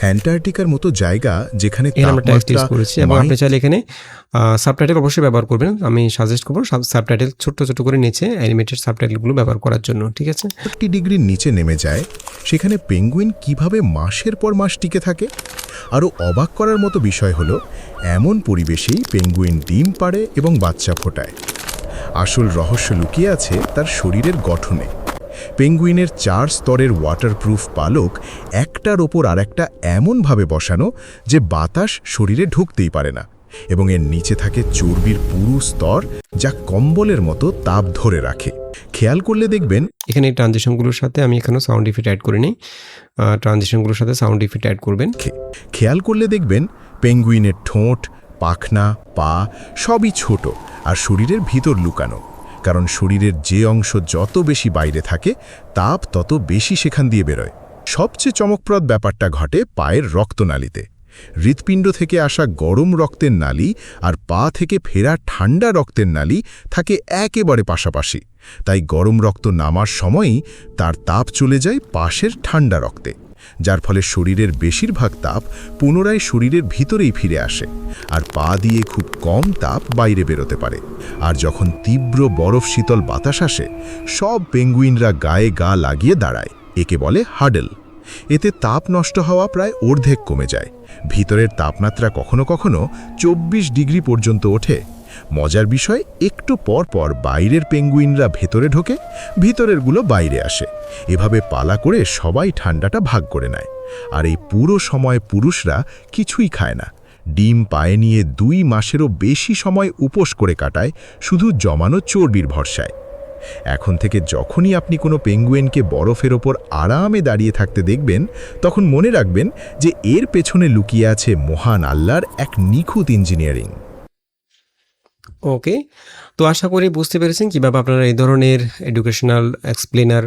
অ্যান্টার্কটিকার মতো জায়গা যেখানে আমরা টেক্সট ইউজ করেছি এবং আপনি চাইলে এখানে সাবটাইটেল অবশ্যই ব্যবহার করবেন। আমি সাজেস্ট করবো সাবটাইটেল ছোট করে নিচে অ্যানিমেটেড সাবটাইটেলগুলো ব্যবহার করার জন্য, ঠিক আছে? 40 ডিগ্রির নিচে নেমে যায়, সেখানে পেঙ্গুইন কিভাবে মাসের পর মাস টিকে থাকে। আরও অবাক করার মতো বিষয় হলো, এমন পরিবেশেই পেঙ্গুইন ডিম পাড়ে এবং বাচ্চা ফোটায়। আসল রহস্য লুকিয়ে আছে তার শরীরের গঠনে। পেঙ্গুইনের 4 স্তরের ওয়াটারপ্রুফ পালক একটার ওপর আরেকটা এমনভাবে বসানো যে বাতাস শরীরে ঢুকতেই পারে না, এবং এর নিচে থাকে চর্বির পুরু স্তর যা কম্বলের মতো তাপ ধরে রাখে। খেয়াল করলে দেখবেন এখানে এই ট্রানজিশনগুলোর সাথে আমি এখানেও সাউন্ড ইফেক্ট অ্যাড করে নিই। ট্রানজিশনগুলোর সাথে সাউন্ড ইফেক্ট অ্যাড করবেন। খেয়াল করলে দেখবেন পেঙ্গুইনের ঠোঁট, পাখনা, পা সবই ছোট আর শরীরের ভিতর লুকানো, কারণ শরীরের যে অংশ যত বেশি বাইরে থাকে তাপ তত বেশি সেখান দিয়ে বেরোয়। সবচেয়ে চমকপ্রদ ব্যাপারটা ঘটে পায়ের রক্তনালীতে। হৃৎপিণ্ড থেকে আসা গরম রক্তের নালী আর পা থেকে ফেরা ঠান্ডা রক্তের নালী থাকে একেবারে পাশাপাশি, তাই গরম রক্ত নামার সময়ই তার তাপ চলে যায় পাশের ঠান্ডা রক্তে, যার ফলে শরীরের বেশিরভাগ তাপ পুনরায় শরীরের ভিতরেই ফিরে আসে আর পা দিয়ে খুব কম তাপ বাইরে বেরোতে পারে। আর যখন তীব্র বরফ শীতল বাতাস আসে, সব পেঙ্গুইনরা গায়ে গা লাগিয়ে দাঁড়ায়, একে বলে হাডল। এতে তাপ নষ্ট হওয়া প্রায় অর্ধেক কমে যায়। ভিতরের তাপমাত্রা কখনো কখনো 24 ডিগ্রি পর্যন্ত ওঠে। মজার বিষয়, একটু পর পর বাইরের পেঙ্গুইনরা ভেতরে ঢোকে, ভিতরেরগুলো বাইরে আসে। এভাবে পালা করে সবাই ঠান্ডাটা ভাগ করে নেয়। আর এই পুরো সময় পুরুষরা কিছুই খায় না, ডিম পায়ে নিয়ে 2 মাসেরও বেশি সময় উপোস করে কাটায় শুধু জমানো চর্বির ভরসায়। এখন থেকে যখনই আপনি কোনো পেঙ্গুইনকে বরফের ওপর আরামে দাঁড়িয়ে থাকতে দেখবেন, তখন মনে রাখবেন যে এর পেছনে লুকিয়ে আছে মহান আল্লাহর এক নিখুঁত ইঞ্জিনিয়ারিং। ওকে, তো আশা করি বুঝতে পেরেছেন কীভাবে আপনারা এই ধরনের এডুকেশনাল এক্সপ্লেনার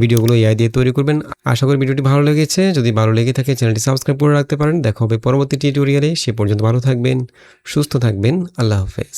ভিডিওগুলো এআই দিয়ে তৈরি করবেন। আশা করি ভিডিওটি ভালো লেগেছে। যদি ভালো লেগে থাকে চ্যানেলটি সাবস্ক্রাইব করে রাখতে পারেন। দেখা হবে পরবর্তী টিউটোরিয়ালে। সে পর্যন্ত ভালো থাকবেন, সুস্থ থাকবেন। আল্লাহ হাফেজ।